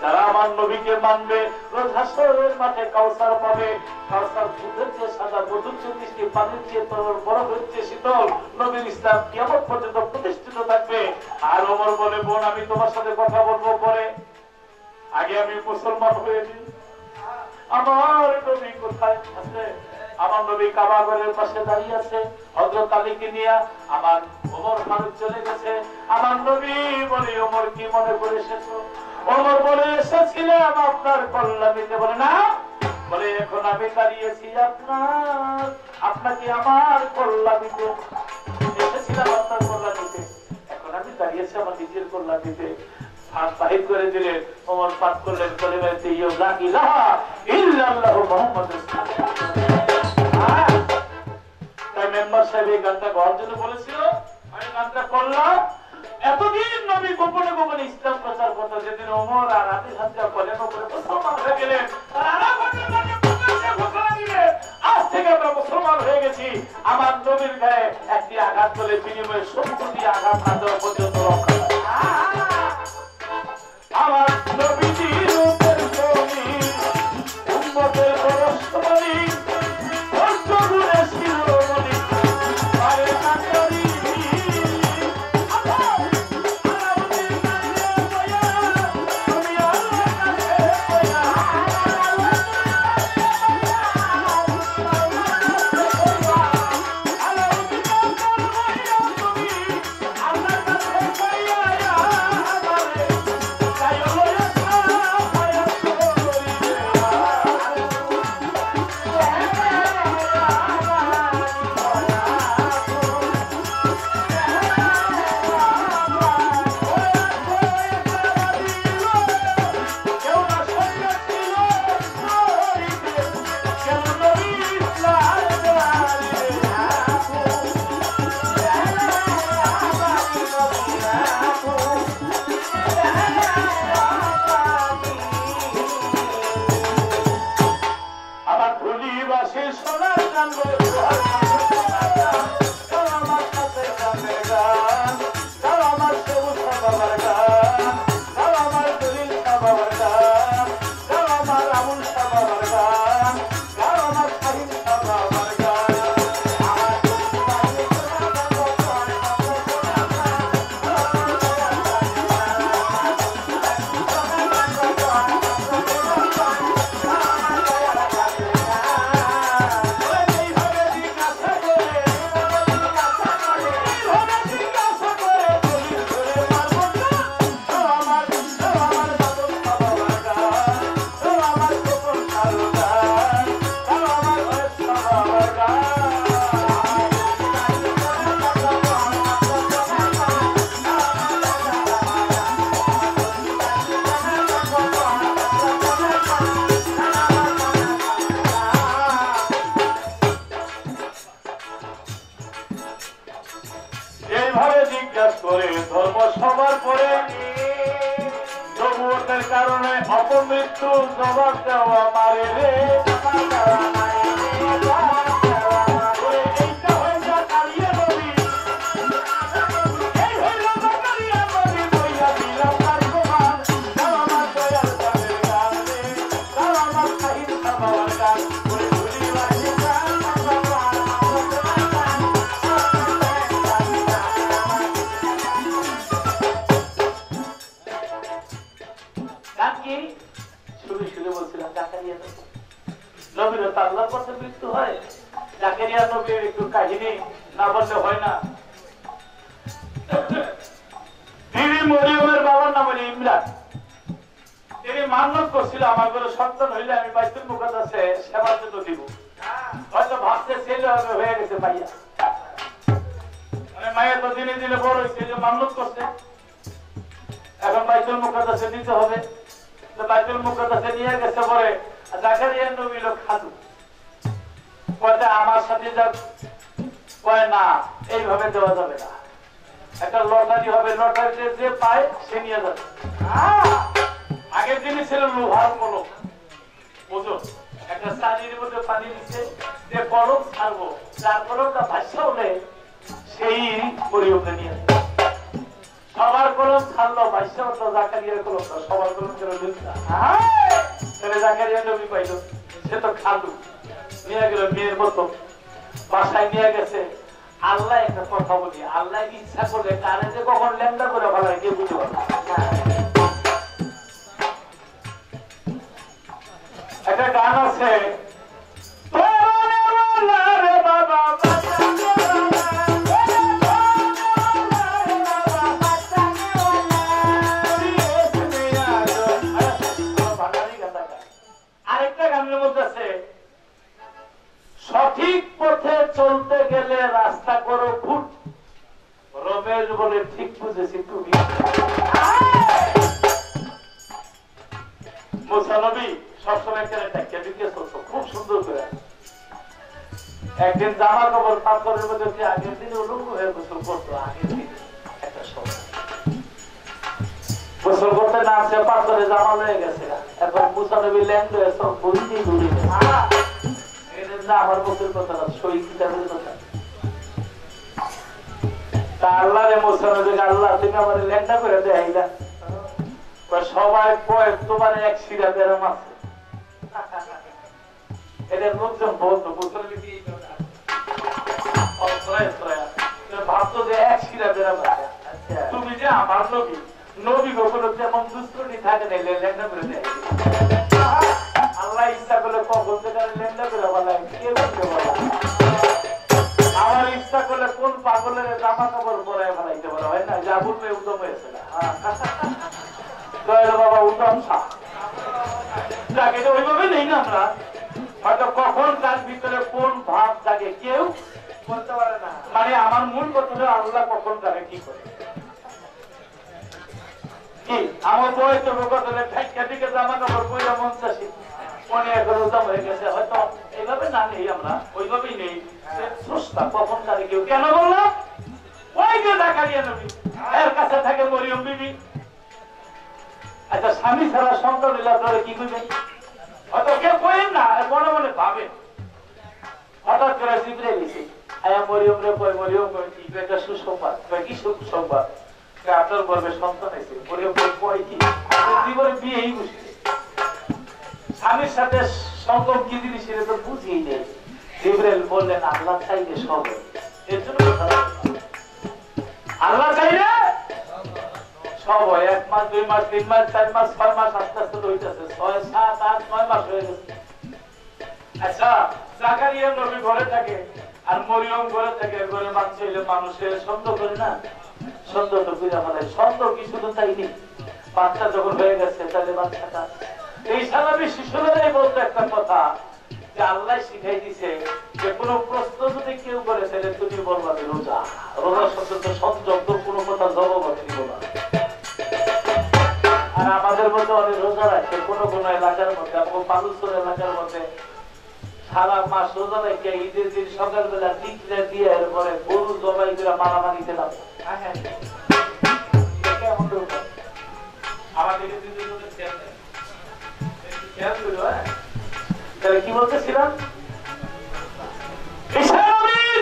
যারা আমার নবীকে মানবে রোজ হাসরের মাঠে কাউসার পাবে। কাউসার দুধের চেয়ে সাদা, মধুর চেয়ে মিষ্টি, পানির চেয়ে তরল, বরফের চেয়ে শীতল। নবীর ইসলাম কিয়ামত পর্যন্ত প্রতিষ্ঠিত থাকবে। আর ওমর বলে, বোন আমি তোমার সাথে কথা বলবো পরে, আগে আমি মুসলমান হয়ে নিই। আমার নবী কোথায় আছে? আমার নবী কাবা ঘরের পাশে দাঁড়িয়ে আছে হযরত আলীকে নিয়ে। আমার ওমর ফারুক চলে গেছে। আমার নবী বলে, ওমর কি মনে করে এসেছো? ওমর বলে, এসেছিলাম আপনার কল্যাণীতে। বলে না, বলে এখন আমি দাঁড়িয়েছি আপনাকে আমার কল্যাণীতে। এসেছিলাম আপনার কল্যাণীতে, এখন আমি দাঁড়িয়েছি আমার নিজের কল্যাণীতে। হাত বাহির করে দিলেন, ওমর পাঠ করলেন কালিমায়ে লা ইলাহা ইল্লাল্লাহু মুহাম্মাদুর রাসূলুল্লাহ। তাই মেম্বার সাহেব এই গানটা গাওয়ার জন্য বলেছিল, আমি গানটা করলাম। এতদিন নবী গোপনে গোপনে ইসলাম প্রচার করতো, যেদিন ওমর আর আলী হামজা কলেমা পড়ে মুসলমান হয়ে গেলেন, আজ থেকে আমরা মুসলমান হয়ে গেছি। আমার নবীর গায়ে একটি আঘাত করলে বিনিময়ে 70টি আঘাত না দেওয়া পর্যন্ত রক্ষা। আমার নবীজির রূপের জমি উম্মতের পরশমণি, ধৈর্যগুণের শিরোমণি, পারে কাটারি কারণে অপমৃত্যু জবাব দেওয়া মারে রে। মৃত্যু হয় জাকারিয়া নবীর একটু কাহিনী না বললে হয় না। বিবি মরিয়মের বাবার নাম হলো ইমরান। তিনি মান্যত করছিল আমার ঘরে সন্তান হইলে আমি বাইতুল মুকাদ্দাসে সেবার জন্য দিব। হয়তো ভাবতে ছেলে হবে, হয়ে গেছে মাইয়া, মানে মাইয়া তো দিনে দিনে বড় হয়েছে, যে মান্যত করছে এখন বাইতুল মুকাদ্দাসে দিতে হবে। বাইতুল মুকাদ্দাসে নিয়ে গেছে পরে জাকারিয়া নবী লোক খাদু আমার সাথে যা কয় না, এইভাবে দেওয়া যাবে না, একটা লটারি হবে, লটারিতে যে পায় সে নিয়ে যাবে। আগের দিনই ছিল লোহার কলম, বুঝো একটা চালির মধ্যে পানি দিচ্ছে, যে কলম ছাড়বো, যার কলমটা ভাষা হলে সেই পরিবর্তন নিয়ে সবার কলম ছাড়লো, বাইশে উঠলো জাকারিয়ার কলম, সবার কলম ছিল দুইটা। তাহলে জাকারিয়া নবী পাইল, সে তো খালু নিয়ে গেল মেয়ের মতো, বাসায় নিয়ে গেছে। আল্লাহ একটা কথা বলি, আল্লাহ ইচ্ছা করলে কারে যে কখন ল্যাংড়া করে ফেলায় কেউ বুঝতে পারে না। একটা গান আছে, আরেকটা গানের মধ্যে আছে, সঠিক পথে চলতে গেলে রাস্তা করো ভুল, রমেশ বলে ঠিক বুঝেছি তুমি। মুসা নবী সবসময় খুব সুন্দর করে। একদিন জামা কাপড় পাথরের মধ্যে আগের দিনে উলঙ্গ হয়ে গোসল করতো, আগের দিন একটা সময় গোসল করতে না আসে পাথরে জামা হয়ে গেছে। এখন মুসা নবী ল্যান্ড হয়ে সব বলছি ঘুরি আমার মুখের কথা না, শহীদ কিতাবের কথা। তা আল্লাহ রে মুসা নবী, আল্লাহ তুমি আমার ল্যান্ডা করে দেয় না, সবাই কয় তোমার এক শিরা বেরাম আছে। এদের লোকজন বলতো ভাবতো যে এক শিরা বেরাম আছে, তুমি যে আমার নবী, নবী কখনো তেমন দুষ্টনি থাকে না, লেন্ডা করে দেয়। আল্লাহ ইচ্ছা করলে কখন থেকে লেন্ডা করে বলায় কে বলতে বলা, আমার ইচ্ছা করলে কোন পাগলের জামা কাপড় পরায় ফেলাইতে বলা হয় না, যা বলবে উত্তম হয়েছে না। বাবা উত্তম শাহ ওইভাবে নেই না আমরা, হয়তো কখন তার ভিতরে কোন ভাব থাকে কেউ বলতে পারে না। মানে আমার মূল কথা হলো আল্লাহ কখন তাকে কি করে, কি আমার বয়স দিকে জামা কাপড় পয়লা মন চাষি মনে এখন উত্তম হয়ে গেছে, হয়তো এইভাবে না নেই আমরা, ওইভাবেই নেই। স্রষ্টা কখন তারে কেউ কেন বললাম, ওই যে জাকারিয়া নবী এর কাছে থাকে মরিয়ম বিবি। আচ্ছা স্বামী ছাড়া সন্তান হইলে আপনারা কি করবেন, হয়তো কেউ কয়েন না, মনে মনে ভাবেন। হঠাৎ করে জিবরাইল এসে আয়া মরিয়ম রে কয়, মরিয়ম কয় কি একটা সুসংবাদ, কি সুসংবাদ, আপনার গর্ভে সন্তান আছে। মরিয়ম কয় কি, জীবনে বিয়েই বসে, স্বামীর সাথে সঙ্গম কি জিনিস সেটা তো বুঝিয়ে দেয়। জিবরাইল বললেন আল্লাহ চাইলে সব, এর জন্য আল্লাহ চাইলে সব হয়। 1 মাস 2 মাস 3 মাস 4 মাস 6 মাস আস্তে আস্তে হইতেছে, 6 7 8 9 মাস হয়ে গেছে। আচ্ছা জাকারিয়া নবী ঘরে থাকে আর মরিয়ম ঘরে থাকে, ঘরে বাচ্চা হইলে মানুষের সন্দেহ করে না, সন্দেহ তো বুঝা ফেলে। সন্দেহ কি শুধু তাই নেই, বাচ্চা যখন হয়ে গেছে তাহলে বাচ্চাটা এই সালামী শিশুরাই বলতো একটা কথা যে আল্লাহ শিখাই দিছে যে কোনো প্রশ্ন যদি কেউ করে তাহলে তুমি বলবা রোজা, রোজা শব্দ সংযম, তোর কোনো কথা জবাব দিব না। আর আমাদের মধ্যে অনেক রোজা রাখছে কোন কোন এলাকার মধ্যে, বালুচর এলাকার মধ্যে সারা মাস রোজা রেখে ঈদের দিন সকালবেলা টিকলে দিয়ে এরপরে গরু জবাই করে মারামারি দিলাম। আমাদের কি বলতেছিলাম,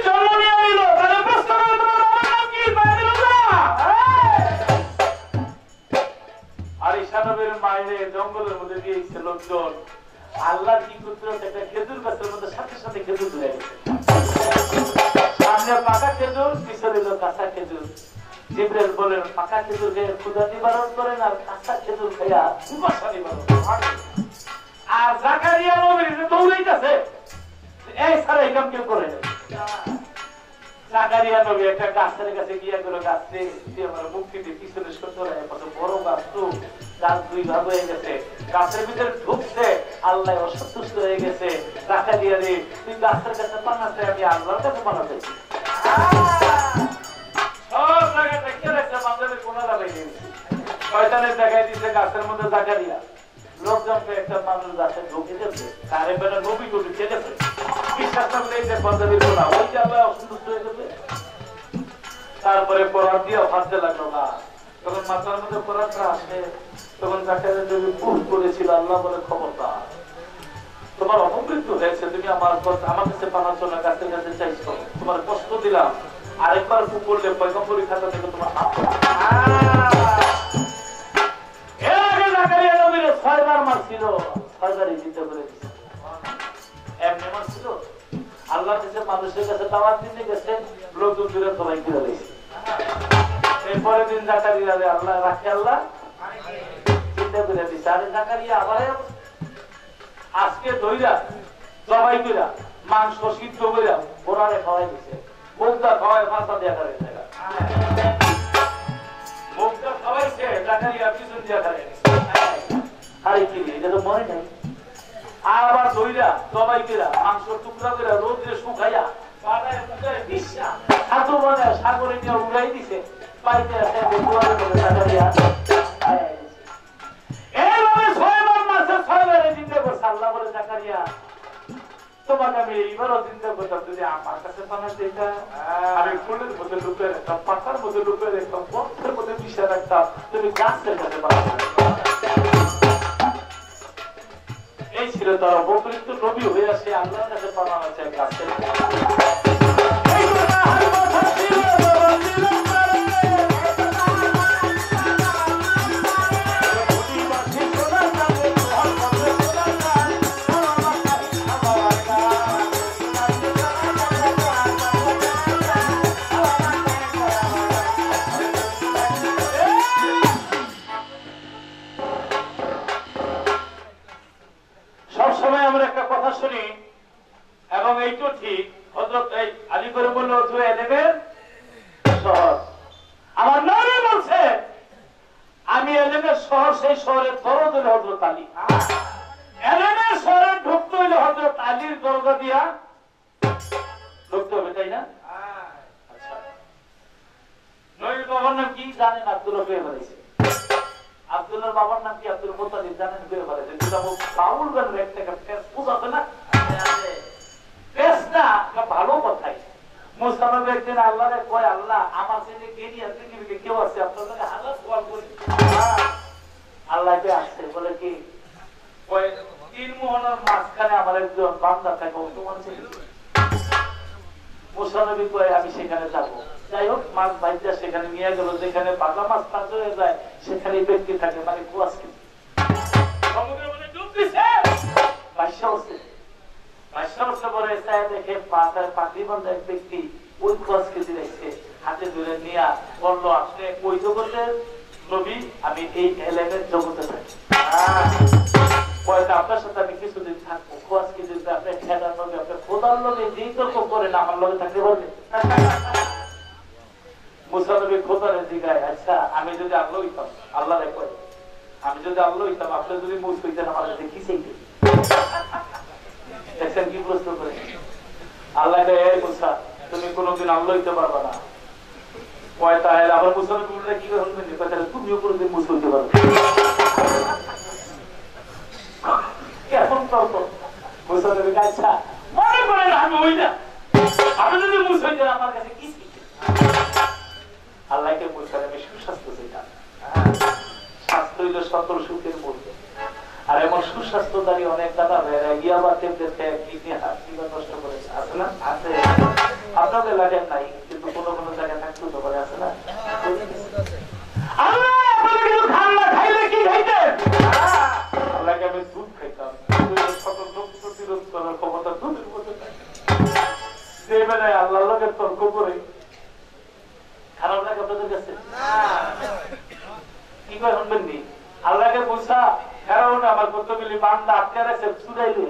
জন্ম নিয়ে নিল, তাহলে প্রশ্ন আর ঈশানবীর মায়ের জঙ্গলের মধ্যে দিয়েছে লোকজন। আল্লাহ কি করতে একটা খেজুর গাছের মধ্যে সাথে সাথে খেজুর ধরে গেছে, সামনে পাকা খেজুর, পিছনে কাঁচা খেজুর। জিবরাইল বলেন পাকা খেজুর খেয়ে ক্ষুধা নিবারণ করেন আর কাঁচা খেজুর খাইয়া পিপাসা নিবারণ। আর জাকারিয়া নবী দৌড়াইতেছে, এই সারা এই কাম কেউ করে না। জাকারিয়া নবী একটা গাছের কাছে গিয়া গেল, গাছে মুক্তিতে পিছনে সুন্দর কত বড় গাছ, তো গাছ 2 ভাগ হয়ে গেছে, গাছের ভিতরে ঢুকছে, আল্লাহ অসন্তুষ্ট হয়ে গেছে। জাকারিয়া রে তুই গাছের কাছে পানাতে, আমি আল্লাহর কাছে পানাতে। সব জায়গায় দেখতে দেখতে বান্ধবের কোন লাগাই দিয়েছে, শয়তানের দেখাই দিচ্ছে গাছের মধ্যে জাকারিয়া। লোকজনকে একটা মানুষ গাছে ঢুকে গেছে, তারে বেলা নবী টবি চেয়েছে, বিশ্বাস করলে যে বান্ধবের কোনা ওই যে আল্লাহ অসন্তুষ্ট হয়ে গেছে। তারপরে পরাত দিয়ে ভাবতে লাগলো না, তখন মাথার মধ্যে পরাতটা আসে, তখন জাকারিয়া নবী ভুল করেছিল। আল্লাহ বলে খবরদার, তোমার অপমৃত্যু হয়েছে, তুমি আমার কাছে পানার জন্য গাছের কাছে চাইছো, তোমার কষ্ট দিলাম, আরেকবার করলে পয়গম্বরী খাতা থেকে তোমার এর আগে জাকারিয়া নবীরে 6 বার মারছিল, 6 বারই জিতে করে দিয়েছে। এমনি মারছিল, আল্লাহ কাছে মানুষের কাছে দাওয়াত দিতে গেছে, লোকজন দূরে সবাই ঘিরে রয়েছে। এরপরে দিন জাকারিয়া আল্লাহ রাখে, আল্লাহ চিন্তা করে দিচ্ছে। আরে জাকারিয়া আবার আজকে দইরা জবাই কইরা মাংস সিদ্ধ কইরা ঘোড়ারে খাওয়াই দিছে, মুখটা খাওয়াই মাথা দিয়া করে মুখটা খাওয়াইছে, জাকারিয়া পিছন দিয়া খাই। আরে কি এটা তো মনে নাই। আবার দইরা জবাই কইরা মাংস টুকরা কইরা রোদে শুকাইয়া পাড়ায় মুখায় বিশা হাতু বানায় সাগরে নিয়ে উড়াই দিছে। পাইতে আছে বেগুয়ারে বলে জাকারিয়া এইভাবে 6 বার মাসে 6 বারে চিন্তা করছে। আল্লাহ বলে জাকারিয়া তোমাকে আমি এইবারও চিন্তা করতাম, যদি আমার কাছে বানাতে এটা আমি ফুলের মধ্যে লুকিয়ে রাখতাম, পাতার মধ্যে লুকিয়ে রাখতাম, বক্সের মধ্যে মিশিয়ে রাখতাম, তুমি গাছের কাছে বানাতে। এই ছিল তারা বকরিত নবী হয়ে আসে আল্লাহর কাছে বানানো চাই গাছের। আমি সেখানে যাবো। যাই হোক, মাছ ভাইটা সেখানে নিয়ে গেল, যেখানে বাংলা মাছ চাষ হয়ে যায় সেখানে ব্যক্তি থাকে, মানে কুয়াশ দেখে পাখি বন্ধ এক ব্যক্তি ওই কুয়াশ কেজি রেখে হাতে ধরে নিয়ে বললো, আপনি ওই জগতের নবী, আমি এই এলাকার জগতে থাকি, আপনার সাথে আমি কিছুদিন থাকবো। কুয়াশ কেজি আপনি খেলার নবী, আপনার খোদার লোকে যেই তর্ক করেন আমার লোকে থাকতে বলবে। মুসা নবী খোদারে জিগায়, আচ্ছা আমি যদি আল্লাহ হইতাম, আল্লাহ রে কয়, আমি যদি আল্লাহ হইতাম, আপনি যদি মুস হইতেন আমার কাছে কি চাইতেন? দেখছেন কি প্রশ্ন করে? আল্লাহ এই মুসা, তুমি কোনোদিন আল্লাহ হইতে পারবা না। কয় তাহলে আবার মুসা নবী বললে কি করে হবেন? তাহলে তুমিও কোনোদিন মুস হইতে পারবে। কেমন তর্ক? মুসা নবী আচ্ছা মনে করেন আমি হই না, আপনি যদি মুস হইতেন আমার কাছে কি চাইতেন? আল্লাহকে বলছেন আমি সুস্বাস্থ্য চাইতাম। স্বাস্থ্য হইল সকল সুখের মধ্যে। আর এমন সুস্বাস্থ্যদারী অনেক দাদা ভাইরা ইয়াবা টেবলেট খেয়ে কিডনি হার্ট লিভার নষ্ট করেছে, আছে না? আছে। আপনাদের লাগেন নাই, কিন্তু কোনো কোনো জায়গায় থাকতেও তো করে, আছে না? আল্লাহ আপনারা কিন্তু খান না, খাইলে কি খাইতেন? আল্লাহকে আমি দুধ খাইতাম, সকল রোগ প্রতিরোধ করার ক্ষমতা দুধের মধ্যে থাকে। সেই বেলায় আল্লাহর লোকের তর্ক করে খারাপ লাগে আপনাদের কাছে? কি করে শুনবেন নি? আল্লাহকে বুঝা কারণ আমার কতগুলি বান্দা আটকে রাখছে চুরাইলে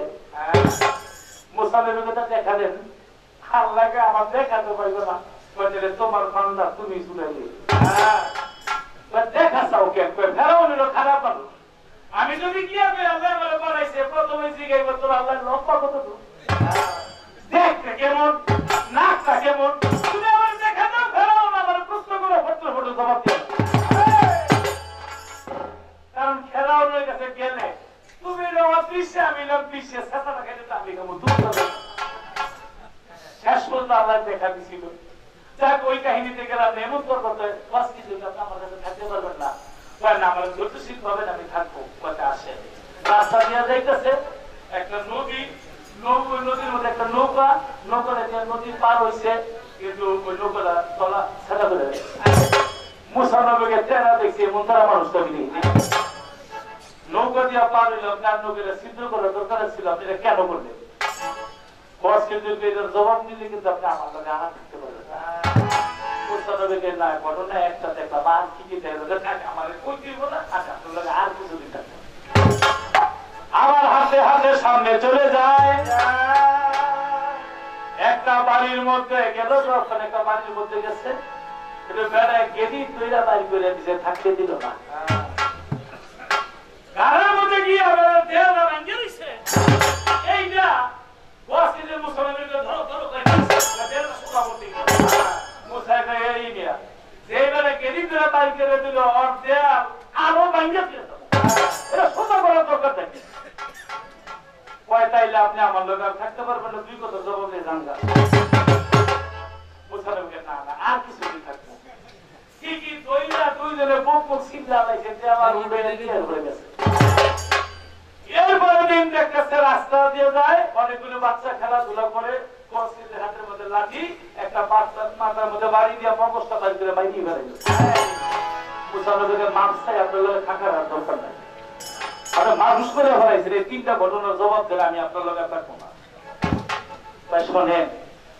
মুসা নবীকে দেখা দেন, আল্লাহকে আমার দেখাতে পারবে না, তোমার বান্দা তুমি চুরাইলে দেখা চাও কেন? ফেরাউন খারাপ মানুষ। আমি যদি কি হবে আল্লাহ আমার বানাইছে, প্রথমে জিগাইব তোর আল্লাহ লম্বা কত দূর, দেখতে কেমন, নাকটা কেমন, তুমি আমার দেখা দাও। ফেরাউন আমার প্রশ্ন করে ফটো ফটো জবাব দিয়ে, কারণ ফেরাউনের কাছে গেলে তুমি অদৃশ্যে আমি বিশ্বে চেষ্টা খাইতে আমি শেষ পর্যন্ত আল্লাহ দেখা দিছিল। যাক ওই কাহিনীতে গেলাম, এমন তোর কথা কিছু আমার কাছে থাকতে পারবেন না, আমার ধৈর্যশীল হবেন, আমি থাকবো। কথা আসে রাস্তা দিয়ে যাইতেছে একটা নদী, নদীর মধ্যে একটা নৌকা, নৌকা নদী পার হয়েছে, কিন্তু ওই লোকেরা তলা ছাড়া করে মুসা নবীকে তেরা দেখছি এমন তারা মানুষ তৈরি নৌকা দিয়া পার হইল কার নৌকা ছিদ্র করার দরকার ছিল আপনি এটা কেন করলেন বস কিন্তু এটার জবাব দিলে কিন্তু আপনি আমার লগে আঘাত করতে পারবেন মুসা নবীকে না ঘটনা একটা দেখলাম আর কি কি আমার কই দিব না আপনার লগে আর কিছু দিতে আমার হাতে হাতে সামনে চলে যায় একটা বাড়ির মধ্যে গেল যখন একটা বাড়ির মধ্যে গেছে বেড়ায় গেদি তৈরা বাড়ি করে দিছে থাকতে দিল না ঘরের মধ্যে গিয়ে দেওয়া ভাঙিয়ে দিছে এইটা ওয়াসিদের মুসলমানদেরকে ধরো ধরো করে দেওয়া শোকা করতে মুসাই ভাই এই নিয়া যেই বেড়ে গেদি তৈরা বাড়ি করে দিল আর দেওয়া আরো ভাঙিয়ে দিল এটা শোকা করার দরকার থাকে তাইলে আপনি আমার লোক আর থাকতে পারবেন না দুই কথা জবাব দিয়ে জানগা মুসলমানকে না না আর কিছু কি থাকবে কি কি দইলা দুইজনে বুক বুক সিবলা লাইছে যে আমার উড়ে দিয়ে হয়ে গেছে এরপরে দিন দেখতেছে রাস্তা দিয়ে যায় অনেকগুলো বাচ্চা খেলাধুলা করে কসিদের হাতের মধ্যে লাঠি একটা বাচ্চার মাথার মধ্যে বাড়ি দিয়ে মগজটা বাড়ি করে বাইরে বেড়াইল মুসলমানকে মারছাই আপনার লোকে থাকার আর দরকার নাই আর মানুষ করে হয়েছে এই তিনটা ঘটনার জবাব দিলে আমি আপনার লোকে থাকবো না তাই শোনেন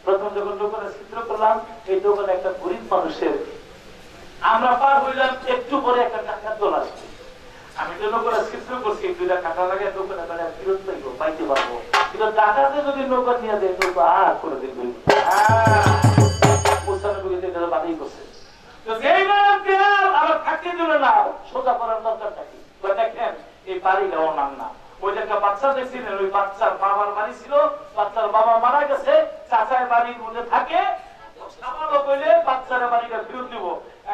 প্রথম যখন দোকানে চিত্র করলাম এই দোকানে একটা গরিব মানুষের আমরা পার হইলাম একটু পরে একটা টাকা তোলা আমি তো নৌকা চিত্র করছি দুইটা টাকা লাগে দোকানে বেড়ায় ফিরত পাইবো পাইতে পারবো কিন্তু টাকাতে যদি নৌকা নিয়ে দেয় নৌকা আর করে দেখবো বাধাই করছে তো যেই আবার থাকতে দিল না সোজা করার দরকার থাকি দেখেন এই বাড়িটা ওর নাম না ওই যে একটা বাচ্চা দেখছিলেন ওই বাচ্চার বাবার বাড়ি ছিল বাচ্চার বাবা মারা গেছে চাচার বাড়ির মধ্যে থাকে বাচ্চার বাড়িটা ফিরত দিব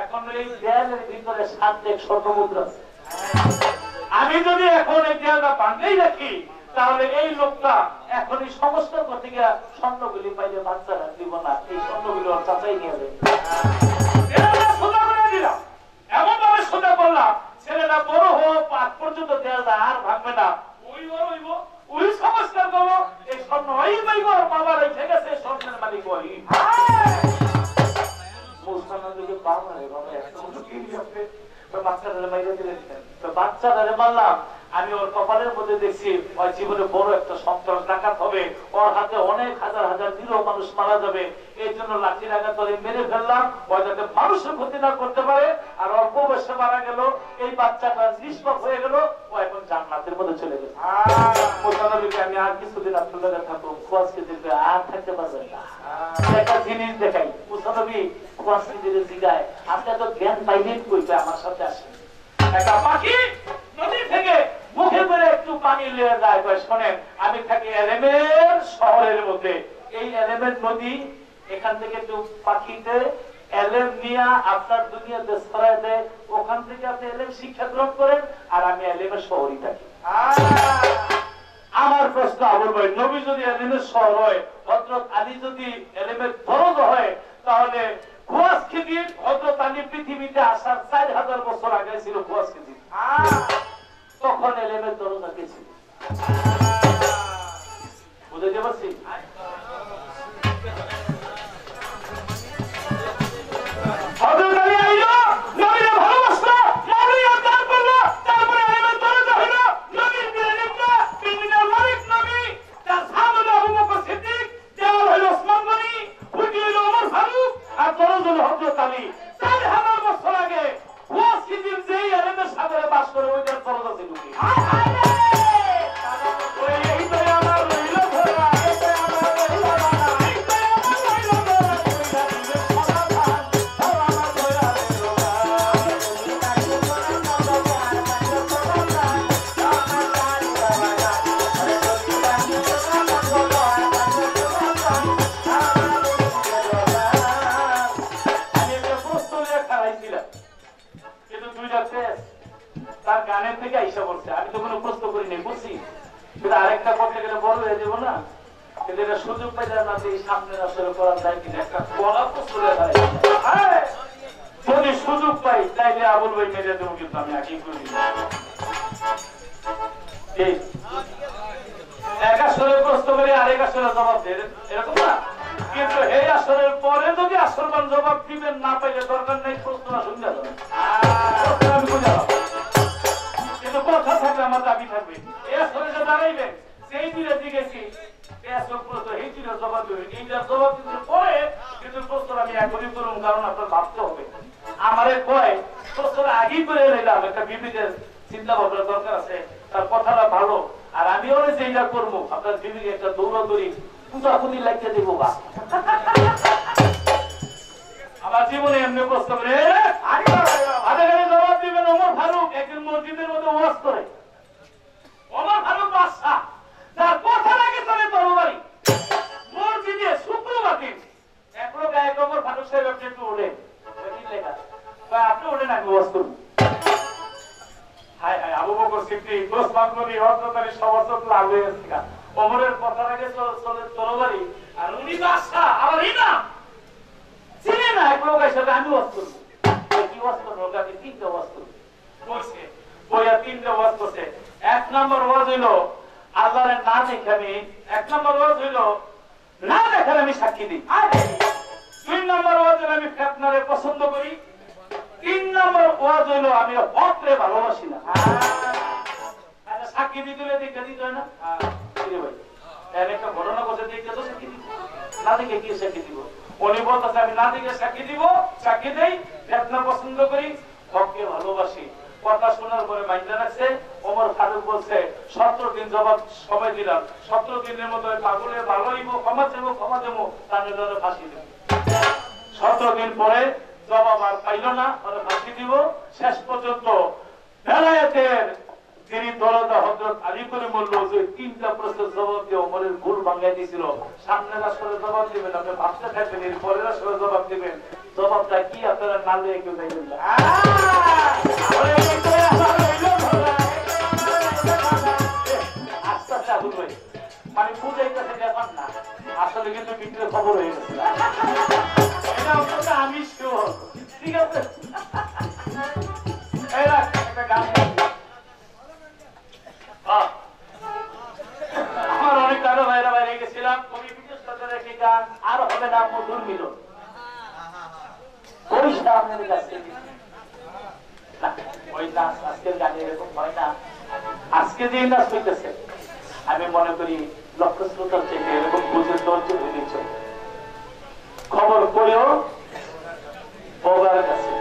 এখন এই দেয়ালের ভিতরে 7 লাখ স্বর্ণ মুদ্রা আছে আমি যদি এখন এই দেয়ালটা ভাঙলেই রাখি তাহলে এই লোকটা এখন এই সমস্ত থেকে স্বর্ণগুলি পাইলে বাচ্চারা দিব না এই স্বর্ণগুলি ওর চাচাই নিয়ে যাবে সোজা করে দিলাম এমন ভাবে সোজা করলাম ছেলেটা বড় হোক আজ পর্যন্ত দেয়ালটা আর ভাঙবে না ওই বড় হইব ওই সংস্কার করবো এই স্বর্ণ ওই পাইব আর বাবার রেখে গেছে স্বর্ণের মালিক ওই বাচ্চারা মারলাম আমি ওর কপালের মধ্যে দেখছি ওর জীবনে বড় একটা সন্ত্রাস ডাকাত হবে ওর হাতে অনেক হাজার হাজার নিরীহ মানুষ মারা যাবে এই জন্য লাঠি আঘাত করে মেরে ফেললাম ও যাতে মানুষের ক্ষতি না করতে পারে আর অল্প বয়সে মারা গেল এই বাচ্চাটা নিষ্পাপ হয়ে গেল ও এখন জান্নাতের মধ্যে চলে গেছে আমি আর কিছুদিন আপনাদের থাকবো খুয়াজকে দেখবে আর থাকতে পারবেন না একটা জিনিস দেখাই মুসানবী খুয়াজকে দিলে জিগায় আপনি তো জ্ঞান পাইলেন কইবে আমার সাথে আসেন একটা পাখি নদী থেকে মুখে করে একটু পানি নিয়ে যায় শোনেন আমি থাকি এলেমের শহরের মধ্যে এই এলেমের নদী এখান থেকে একটু পাখিতে এলেম নিয়ে আপনার দুনিয়াতে ছড়ায় দেয় ওখান থেকে আপনি এলেম শিক্ষা গ্রহণ করেন আর আমি এলেমের শহরই থাকি আমার প্রশ্ন আবুল ভাই নবী যদি এলেমের শহর হয় হযরত আলী যদি এলেমের দরজ হয় তাহলে খুয়াজ খিদির হযরত আলী পৃথিবীতে আসার 4000 বছর আগে ছিল খুয়াজ খিদির তখন এলেমের দরজা কে ছিল বুঝতে পারছি হযরত আলী আইলো নবীর ভালোবাসা নবীর আদর করলো তারপরে এলেমের দরজা হলো নবীর বিরলিমা বিনিনার মালিক নবী তার সামনে আবু বকর সিদ্দিক দেওয়াল হলো ওসমান গনি ফুটি হলো ওমর ফারুক আর দরজা হলো হযরত আলী 4000 বছর আগে খুয়াজ খিদির যেই এলেমের সাগরে বাস করে ওইটার দরজা ছিল কি তার গানের থেকে আইসা বলছে আমি তো কোনো প্রশ্ন করিনি বুঝছি কিন্তু আরেকটা করতে গেলে বড় হয়ে যাবো না কিন্তু এটা সুযোগ পাইলে না এই সামনের আসলে করার যায় কিনা একটা বলা প্রশ্ন যদি সুযোগ পাই তাইলে আবুল ভাই মেরে দেবো কিন্তু আমি আগেই করি এক আসলে প্রশ্ন করে আরেক আসলে জবাব দেয় এরকম না কিন্তু এই আসরের পরে যদি আসরবান জবাব দিবেন না পাইলে দরকার নেই, প্রশ্ন শুনতে যাবে, আমি বুঝালাম। কিন্তু কথা থাকবে, আমার দাবি থাকবে, এই আসরে যে দাঁড়াইবেন সেই দিনে জিজ্ঞেসি জবাব দেবেন, এইটার জবাব দিতে পরে কিন্তু প্রশ্ন আমি এখনই করুন, কারণ আপনার ভাবতে হবে। আমার কয় প্রশ্ন আগেই করে নিলাম, একটা বিবিদের চিন্তা ভাবনার দরকার আছে, তার কথাটা ভালো, আর আমিও যেটা করবো আপনার বিবিকে একটা দৌড়াদৌড়ি পূজাপুজি লাগিয়ে দেবো। বা আমার জীবনে এমনি প্রশ্ন করে জবাব দিবেন। ওমর ফারুক একদিন মসজিদের মধ্যে ওয়াজ করে, ওমর ফারুক বাদশা যার কথা লাগে চলে তরবারি, মসজিদে শুক্রবার দিন এক লোক গায়ে ওমর ফারুক সাহেব আপনি একটু ওঠেন, আপনি ওঠেন আমি ওয়াজ করব। হায় হায়, আবু বকর সিদ্দিক ওসমান গনি হযরত আলী সবচেয়ে লাভ হয়ে গেছে। ওমরের কথা লাগে চলে তরবারি, আর উনি বাদশা, আবার ইমাম চিনে না, এক লোক এসে আমি ওয়াজ করব। কি ওয়াজ করবো? আমি তিনটা ওয়াজ করব বলছে, বইয়া তিনটা ওয়াজ করছে। এক নম্বর ওয়াজ হইল আল্লাহরে না দেখে আমি, এক নম্বর ওয়াজ হইল না দেখে আমি সাক্ষী দিই। দুই নম্বর ওয়াজ হইল আমি ফেতনারে পছন্দ করি। তিন নম্বর ওয়াজ হইল আমি হকরে ভালোবাসি না। সাক্ষী দিতে দেখে দিতে হয় না? একটা ঘটনা করছে দেখে তো সাক্ষী দিব, না দেখে কি সাক্ষী দিব? উনি বলতেছে আমি না দেখে সাক্ষী দিব, সাক্ষী দেই, ফেতনা পছন্দ করি, হককে ভালোবাসি। কথা শোনার পরে মাইন্ডা রাখছে। ওমর ফারুক বলছে 17 দিন জবাব সময় দিলাম, 17 দিনের মধ্যে পাগলে ভালো হইব, ক্ষমা দেবো, ক্ষমা দেবো, তার জন্য ফাঁসি দেব। 17 দিন পরে জবাব আর পাইল না, মানে ফাঁসি দিব। শেষ পর্যন্ত বেলায়েতের যিনি দরজা হযরত আলী করে বলল যে তিনটা প্রশ্নের জবাব দিয়ে ওমরের ভুল ভাঙাই দিয়েছিল। সামনের আসরে জবাব দিবেন, আপনি ভাবতে থাকবেন, এর পরের আসরে জবাব দিবেন। জবাবটা কি আপনারা না দিয়ে কেউ দেখবেন না। আস্তে আস্তে আগুন হয়ে মানে বুঝাইতেছে ব্যাপার না, আসলে কিন্তু ভিতরে খবর হয়ে গেছে। এটা অন্তত আমি শিওর, ঠিক আছে? একটা গান আমার অনেক দাদা ভাইরা বাইরে গেছিলাম, কবি বিশেষ করে একটি গান আর হবে না মধুর মিলন, ওই আপনাদের কাছে ওই নাচ আজকের গানে এরকম হয় না। আজকে যে নাচ হইতেছে আমি মনে করি লক্ষ শ্রোতার থেকে এরকম বুঝে ধৈর্য হয়ে গেছে। খবর করেও বাবার কাছে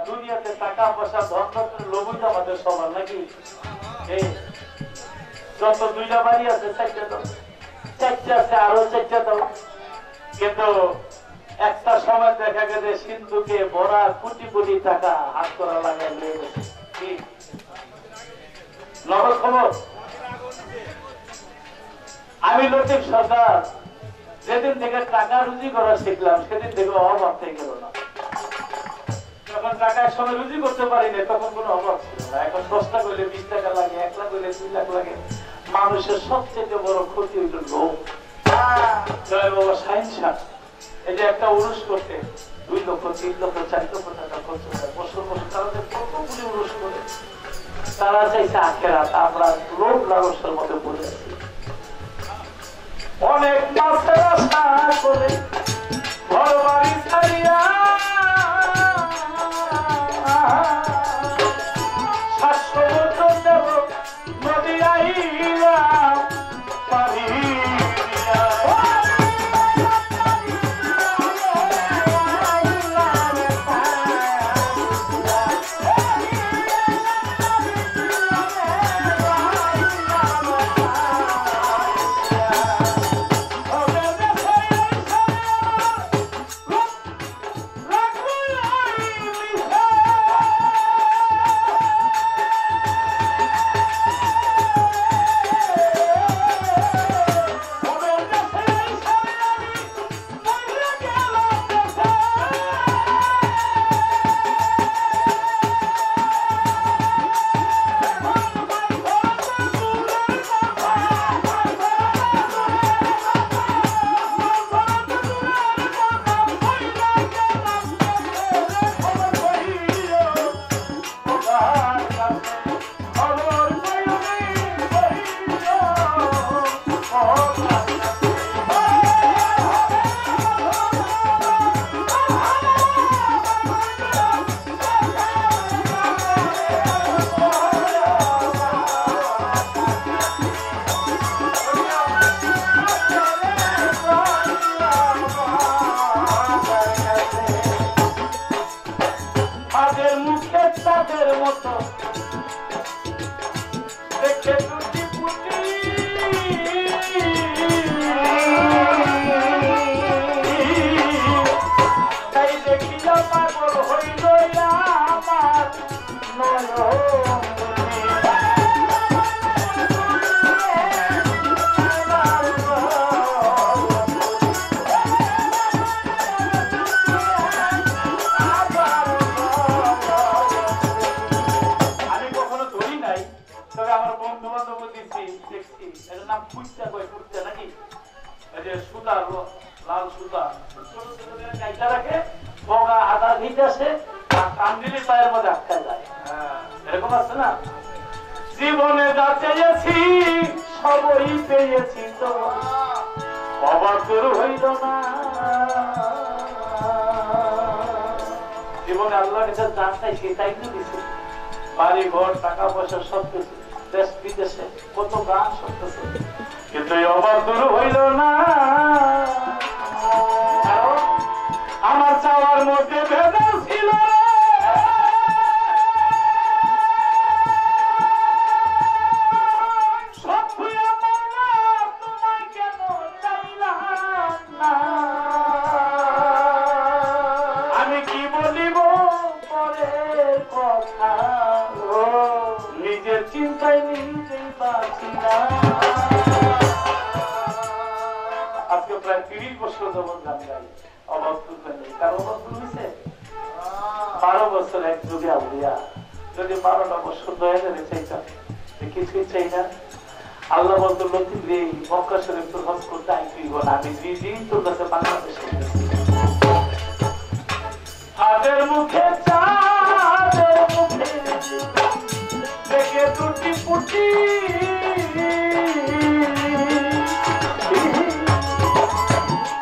দুনিয়াতে টাকা পয়সা ধন লোভই আমাদের সবার নাকি? যত দুইটা বাড়ি আছে চারটা চারটে আছে, আরো চারটে দাও। কিন্তু একটা সময় দেখা গেছে সিন্ধুকে ভরা কোটি কোটি টাকা হাত করা লাগাই কি নগদ খবর। আমি লতিফ সরকার যেদিন থেকে টাকা রুজি করা শিখলাম সেদিন থেকে অভাব থেকে গেল না। যখন টাকার সময় রুজি করতে পারি না তখন কোনো অভাব ছিল না। এখন 10 টাকা হইলে 20 টাকা লাগে, 1 লাখ হইলে 2 লাখ লাগে। মানুষের সবচেয়ে বড় ক্ষতি হইল লোভ। জয় বাবা সাইন সাহ এই যে একটা উরুষ করতে 2 লক্ষ 3 লক্ষ 4 লক্ষ টাকা খরচ হয় বছর বছর, তারা যে কতগুলি উরুষ করে, তারা চাইছে আখেরাত। আমরা লোভ লালসার মধ্যে পড়ে আছি। অনেক মাসের আশা করে ঘর বাড়ি ছাড়িয়া নদী আইলাম পারি জীবনে যা চেয়েছি সবই পেয়েছি, তো অবাক হইল না। জীবনে আল্লাহ কাছে যা চাই সেটাই তো দিচ্ছে। বাড়ি ঘর টাকা পয়সা সব কিছু, দেশ বিদেশে কত গান শুনতেছে, কিন্তু অবাক হইল না। আমার চাওয়ার মধ্যে ভেদা ছিল। আমি কি বলিব পরের কথা, নিজের চিন্তায় নিজেই বাঁচি না। আজকে প্রায় 30 বছর যাবত গান গাই, অভাব তুলবে নেই। কারো অভাব তুলছে 12 বছর এক যুগে আউলিয়া। যদি 12টা বছর দয়া করে চাইতাম, কিছুই চাই না। আল্লাহ বলতো লতিফ রে মক্কা শরীফ তো হজ করতে আইতুই না, আমি 2 দিন তোর কাছে বাংলাদেশে হাতের মুখে চাঁদের মুখে দেখে টুটি ফুটি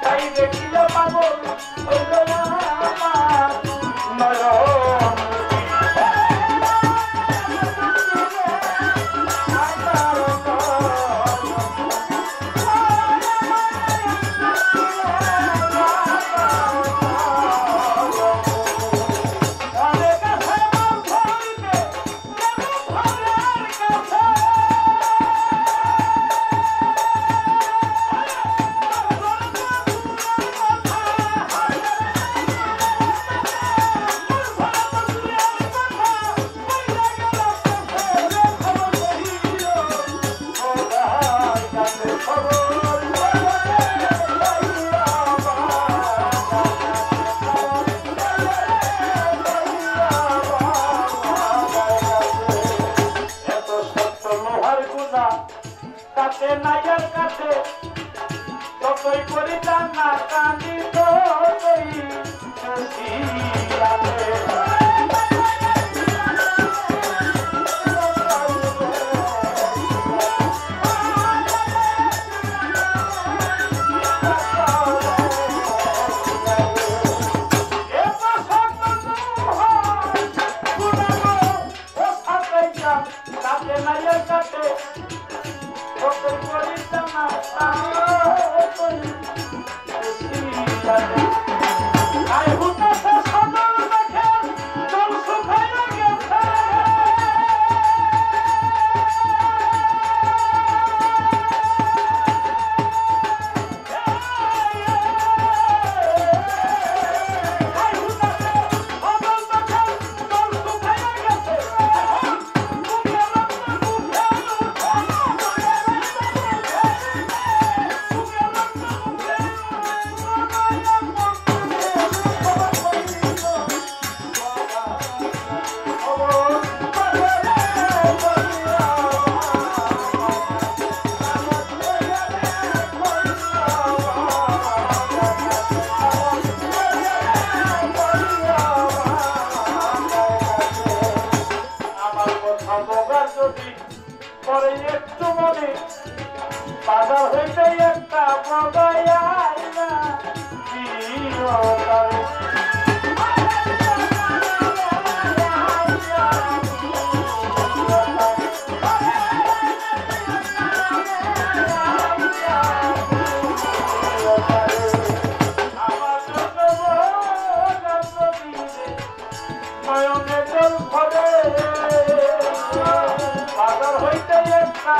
তাই দেখিলে পাগল হইল না আমার নয়ন। না তাতে নাইয়ের কাছে যতই করি না কান্দি ততই বেশি লাগে একটু মনে বাধা হইতে একটা বাজার হইতে একটা